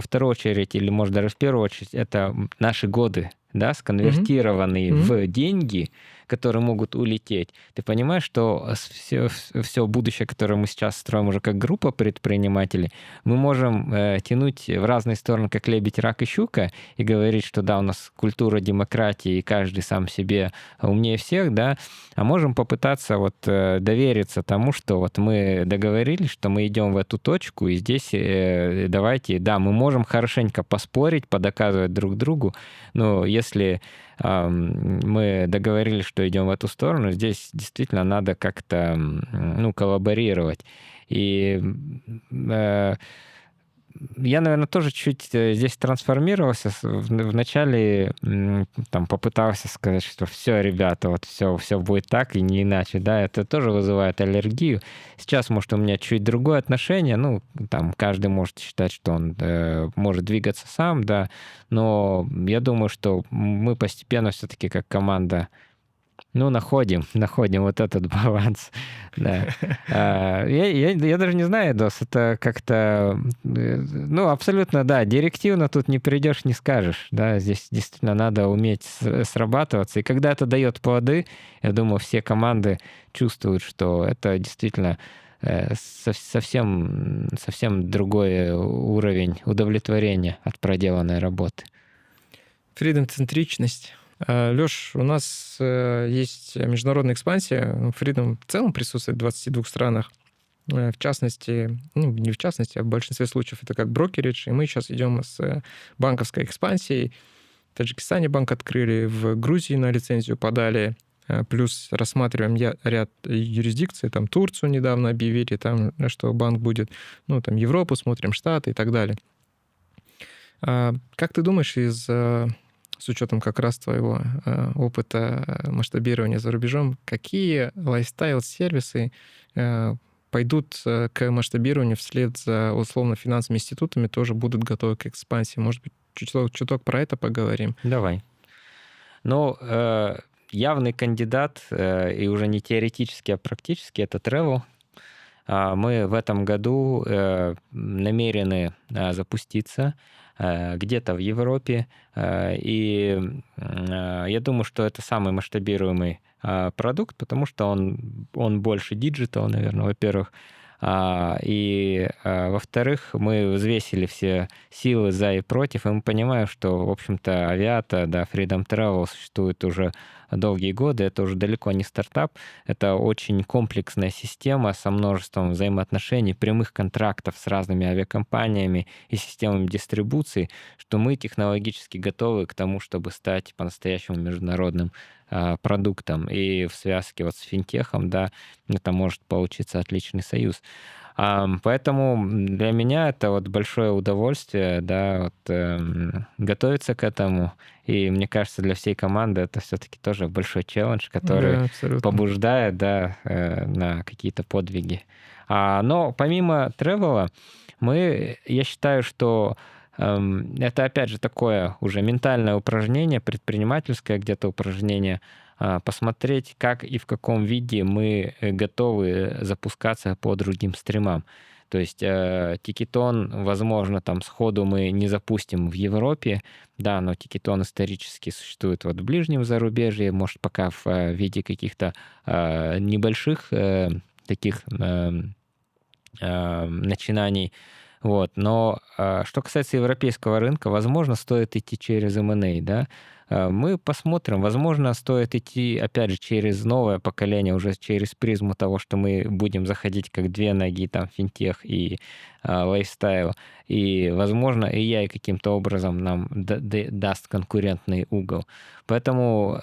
вторую очередь, или, может, даже в первую очередь, это наши годы, да, сконвертированные в деньги, которые могут улететь. Ты понимаешь, что все будущее, которое мы сейчас строим уже как группа предпринимателей, мы можем тянуть в разные стороны, как лебедь, рак и щука, и говорить, что да, у нас культура демократии, и каждый сам себе умнее всех, да, а можем попытаться вот довериться тому, что вот мы договорились, что мы идем в эту точку, и здесь давайте, да, мы можем хорошенько поспорить, подоказывать друг другу, но если мы договорились, что идем в эту сторону, здесь действительно надо как-то, ну, коллаборировать. И я, наверное, тоже чуть здесь трансформировался. Вначале там попытался сказать, что все, ребята, вот все будет так и не иначе, да, это тоже вызывает аллергию. Сейчас, может, у меня чуть другое отношение, ну, там каждый может считать, что он может двигаться сам, да, но я думаю, что мы постепенно все-таки как команда, ну, находим вот этот баланс. Да. Я даже не знаю, Дос, это как-то, ну, абсолютно, да, директивно тут не придешь, не скажешь, да, здесь действительно надо уметь срабатываться, и когда это дает плоды, я думаю, все команды чувствуют, что это действительно совсем другой уровень удовлетворения от проделанной работы. Freedom-центричность. Лёш, у нас есть международная экспансия. Freedom в целом присутствует в 22 странах. В частности, ну, не в частности, а в большинстве случаев это как брокеридж. И мы сейчас идем с банковской экспансией. В Таджикистане банк открыли, в Грузии на лицензию подали. Плюс рассматриваем ряд юрисдикций. Там Турцию недавно объявили, там, что банк будет. Ну, там Европу смотрим, Штаты и так далее. Как ты думаешь, с учетом как раз твоего опыта масштабирования за рубежом, какие лайфстайл-сервисы пойдут к масштабированию вслед за условно-финансовыми институтами, тоже будут готовы к экспансии? Может быть, чуток про это поговорим? Давай. Ну, явный кандидат, и уже не теоретически, а практически, это travel. Мы в этом году намерены запуститься где-то в Европе. И я думаю, что это самый масштабируемый продукт, потому что он больше диджитал, наверное, во-первых. И, во-вторых, мы взвесили все силы за и против, и мы понимаем, что, в общем-то, авиата, да, Freedom Travel существует уже долгие годы, это уже далеко не стартап, это очень комплексная система со множеством взаимоотношений, прямых контрактов с разными авиакомпаниями и системами дистрибуции, что мы технологически готовы к тому, чтобы стать по-настоящему международным продуктом. И в связке вот с финтехом, да, это может получиться отличный союз. Поэтому для меня это вот большое удовольствие, да, вот, готовиться к этому. И мне кажется, для всей команды это все-таки тоже большой челлендж, который побуждает, да, на какие-то подвиги. Но помимо тревела, я считаю, что это, опять же, такое уже ментальное упражнение, предпринимательское где-то упражнение. посмотреть, как и в каком виде мы готовы запускаться по другим стримам. То есть Тикетон, возможно, там сходу мы не запустим в Европе, да, но Тикетон исторически существует вот в ближнем зарубежье, может, пока в виде каких-то небольших таких начинаний. Вот. Но что касается европейского рынка, возможно, стоит идти через M&A, да. Мы посмотрим. Возможно, стоит идти, опять же, через новое поколение, уже через призму того, что мы будем заходить как две ноги, там, финтех и лайфстайл. И, возможно, AI каким-то образом нам даст конкурентный угол. Поэтому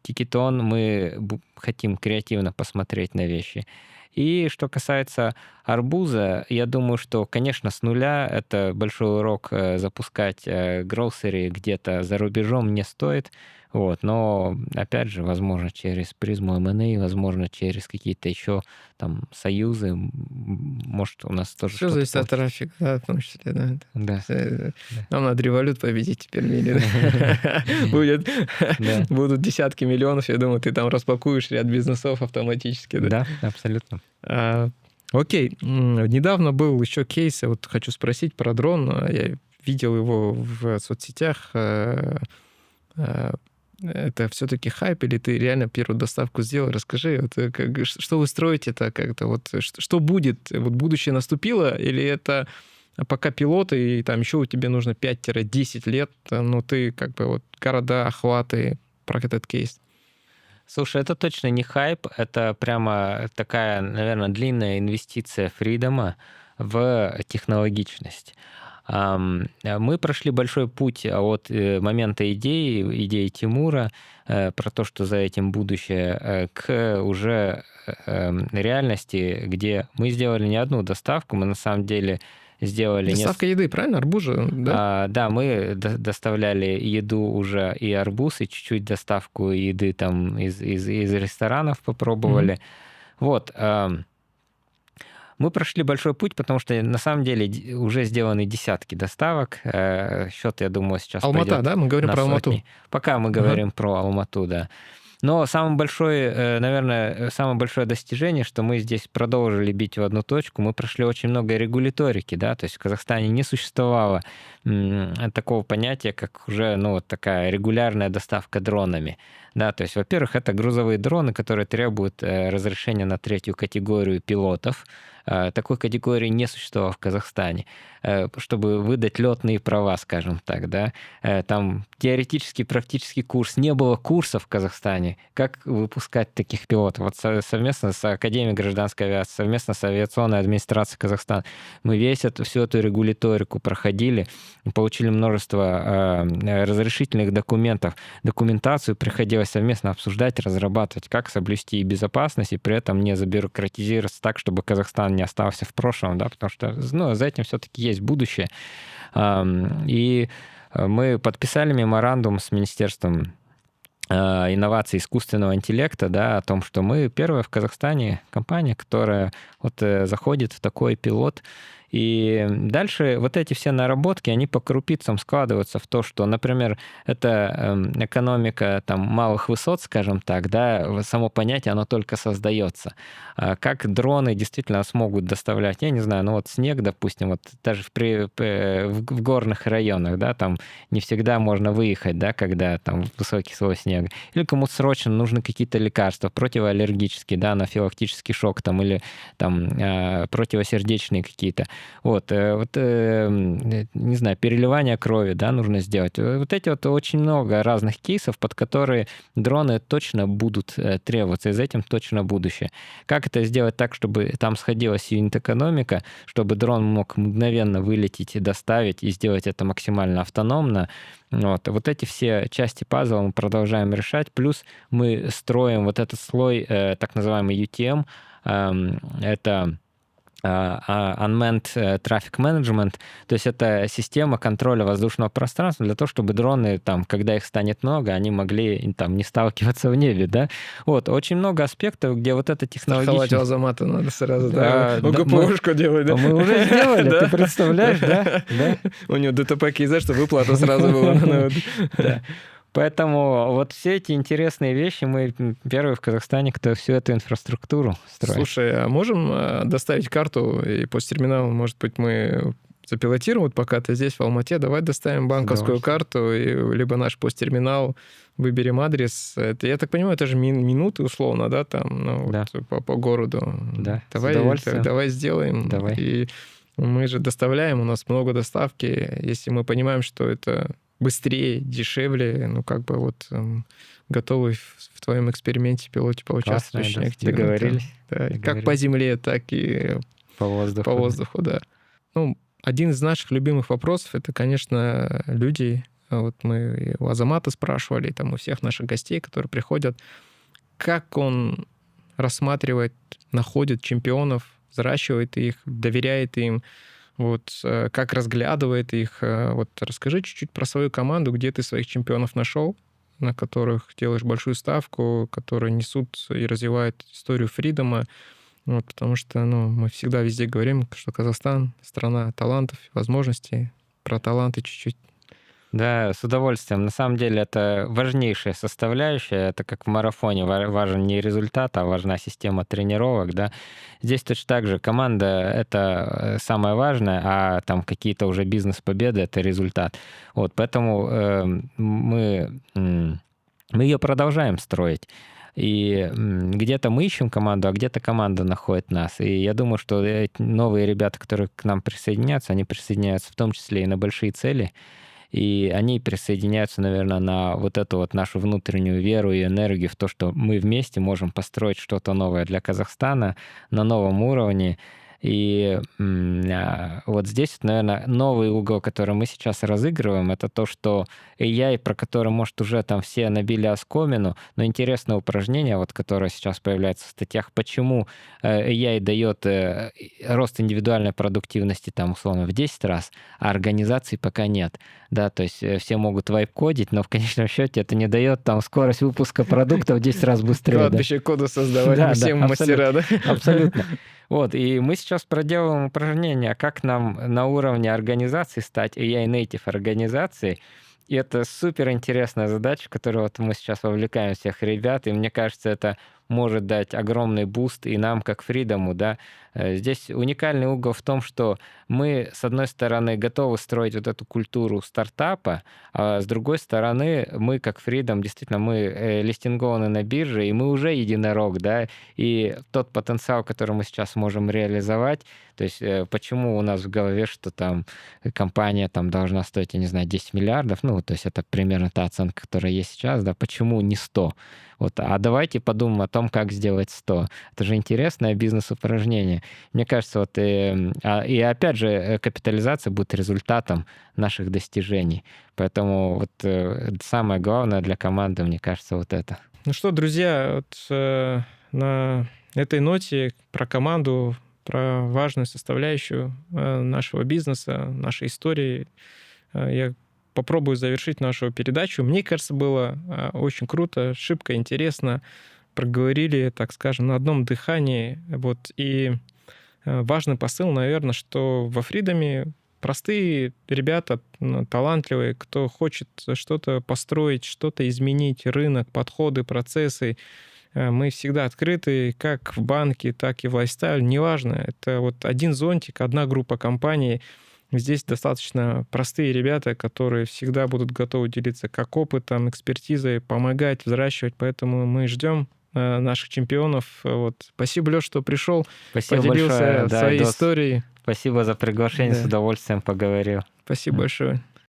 Тикетон мы хотим креативно посмотреть на вещи. И что касается арбуза, я думаю, что, конечно, с нуля это большой урок запускать гроссери где-то за рубежом не стоит. Вот. Но, опять же, возможно, через призму M&A, возможно, через какие-то еще там союзы, может, у нас тоже все зависит от трафика, да, в том числе, да. Да. Нам надо Revolut победить теперь в мире. Будут десятки миллионов, я думаю, ты там распакуешь ряд бизнесов автоматически. Да, абсолютно. Окей. Недавно был еще кейс, я вот хочу спросить про дрон. Я видел его в соцсетях. Это все-таки хайп, или ты реально первую доставку сделал? Расскажи, вот, что вы строите это как-то, вот, что будет? Вот будущее наступило, или это пока пилоты, и там еще у тебя нужно 5-10 лет, но ты как бы вот города, охваты, про этот кейс? Слушай, это точно не хайп, это прямо такая, наверное, длинная инвестиция Фридома в технологичность. Мы прошли большой путь от момента идеи Тимура про то, что за этим будущее, к уже реальности, где мы сделали не одну доставку, мы на самом деле сделали... Доставка еды, правильно? Арбуз же, да? Да, мы доставляли еду уже и арбуз, и чуть-чуть доставку еды там из ресторанов попробовали. Вот. Мы прошли большой путь, потому что на самом деле уже сделаны десятки доставок. Счет, я думаю, сейчас Алмата, пойдет, да? Мы говорим про Алмату. Пока мы говорим про Алмату, да. Но самое большое достижение, что мы здесь продолжили бить в одну точку. Мы прошли очень много регуляторики, да, то есть в Казахстане не существовало такого понятия, как уже, вот такая регулярная доставка дронами. Да, то есть, во-первых, это грузовые дроны, которые требуют разрешения на 3-ю категорию пилотов. Такой категории не существовало в Казахстане, чтобы выдать летные права, скажем так, да. Там теоретический, практический курс. Не было курсов в Казахстане, как выпускать таких пилотов. Вот совместно с Академией гражданской авиации, совместно с авиационной администрацией Казахстана мы всю эту регуляторику проходили, получили множество разрешительных документов. Документацию приходилось совместно обсуждать, разрабатывать, как соблюсти и безопасность, и при этом не забюрократизироваться так, чтобы Казахстан не остался в прошлом, да, потому что за этим все-таки есть будущее. И мы подписали меморандум с Министерством инноваций искусственного интеллекта, да, о том, что мы первая в Казахстане компания, которая заходит в такой пилот. И дальше вот эти все наработки, они по крупицам складываются в то, что, например, это экономика там малых высот, скажем так, да, само понятие, оно только создается. Как дроны действительно смогут доставлять, я не знаю, снег, допустим, даже в горных районах, да, там не всегда можно выехать, да, когда там высокий слой снега. Или кому-то срочно нужны какие-то лекарства, противоаллергические, да, анафилактический шок там, или там противосердечные какие-то. Не знаю, переливание крови, да, нужно сделать. Вот эти очень много разных кейсов, под которые дроны точно будут требоваться, и за этим точно будущее. Как это сделать так, чтобы там сходилась юнит-экономика, чтобы дрон мог мгновенно вылететь и доставить, и сделать это максимально автономно? Вот эти все части пазла мы продолжаем решать, плюс мы строим вот этот слой, так называемый UTM, это Unmanned Traffic Management, то есть это система контроля воздушного пространства для того, чтобы дроны, там, когда их станет много, они могли там не сталкиваться в небе, да. Очень много аспектов, где вот эта технологичность... Страховать Азамата надо сразу, да. ОГПУшку делать, да. Мы уже сделали, ты представляешь, да? У него ДТП КИЗ, что выплата сразу была. Поэтому вот все эти интересные вещи, мы первые в Казахстане, кто всю эту инфраструктуру строит. Слушай, а можем доставить карту и посттерминал? Может быть, мы запилотируем, вот пока ты здесь, в Алмате, давай доставим банковскую карту, и либо наш посттерминал, выберем адрес. Это, я так понимаю, это же минуты условно, да, там, ну, Да. Вот, по городу. Да, Давай сделаем. Давай. И мы же доставляем, у нас много доставки. Если мы понимаем, что это быстрее, дешевле, ну, как бы вот готовы в твоем эксперименте, пилоте поучаствовать очень активно. Договорились. Да, как по земле, так и по воздуху. Да. Ну, один из наших любимых вопросов — это, конечно, люди. Вот мы у Азамата спрашивали, там у всех наших гостей, которые приходят, как он рассматривает, находит чемпионов, взращивает их, доверяет им, вот как разглядывает их. Вот расскажи чуть-чуть про свою команду, где ты своих чемпионов нашел, на которых делаешь большую ставку, которые несут и развивают историю фридома. Вот, потому что мы всегда везде говорим, что Казахстан — страна талантов, возможностей. Про таланты чуть-чуть. Да, с удовольствием. На самом деле это важнейшая составляющая. Это как в марафоне важен не результат, а важна система тренировок. Да? Здесь точно так же. Команда — это самое важное, а там какие-то уже бизнес-победы — это результат. Вот, поэтому мы ее продолжаем строить. И где-то мы ищем команду, а где-то команда находит нас. И я думаю, что новые ребята, которые к нам присоединяются, они присоединяются в том числе и на большие цели. И они присоединяются, наверное, на вот эту вот нашу внутреннюю веру и энергию в то, что мы вместе можем построить что-то новое для Казахстана на новом уровне. И вот здесь, наверное, новый угол, который мы сейчас разыгрываем, это то, что AI, про который, может, уже там все набили оскомину, но интересное упражнение, вот, которое сейчас появляется в статьях, почему AI дает рост индивидуальной продуктивности, там, условно, в 10 раз, а организаций пока нет. Да, то есть все могут вайп-кодить, но в конечном счете это не дает там скорость выпуска продукта в 10 раз быстрее. Кладбище кода создавать, мы все мастера, да? Абсолютно. Вот, и мы сейчас проделываем упражнение, как нам на уровне организации стать AI-native организацией. И это супер интересная задача, в которую вот мы сейчас вовлекаем всех ребят, и мне кажется, это может дать огромный буст и нам, как фридому, да. Здесь уникальный угол в том, что мы, с одной стороны, готовы строить вот эту культуру стартапа, а с другой стороны, мы, как фридом, действительно, мы листингованы на бирже, и мы уже единорог, да, и тот потенциал, который мы сейчас можем реализовать, то есть почему у нас в голове, что там компания там должна стоить, я не знаю, 10 миллиардов, ну, то есть это примерно та оценка, которая есть сейчас, да, почему не 100? Вот, а давайте подумаем о том, как сделать 100. Это же интересное бизнес-упражнение. Мне кажется, вот и опять же, капитализация будет результатом наших достижений. Поэтому вот самое главное для команды, мне кажется, вот это. Ну что, друзья, вот на этой ноте про команду, про важную составляющую нашего бизнеса, нашей истории, я попробую завершить нашу передачу. Мне кажется, было очень круто, шибко интересно. Проговорили, так скажем, на одном дыхании. Вот. И важный посыл, наверное, что во фридоме простые ребята, талантливые, кто хочет что-то построить, что-то изменить, рынок, подходы, процессы, мы всегда открыты как в банке, так и в лайфстайле. Неважно, это вот один зонтик, одна группа компаний. Здесь достаточно простые ребята, которые всегда будут готовы делиться как опытом, экспертизой, помогать, взращивать. Поэтому мы ждем наших чемпионов. Вот. Спасибо, Лёш, что пришел, спасибо поделился большое, своей историей. Спасибо за приглашение, с удовольствием поговорил. Спасибо большое.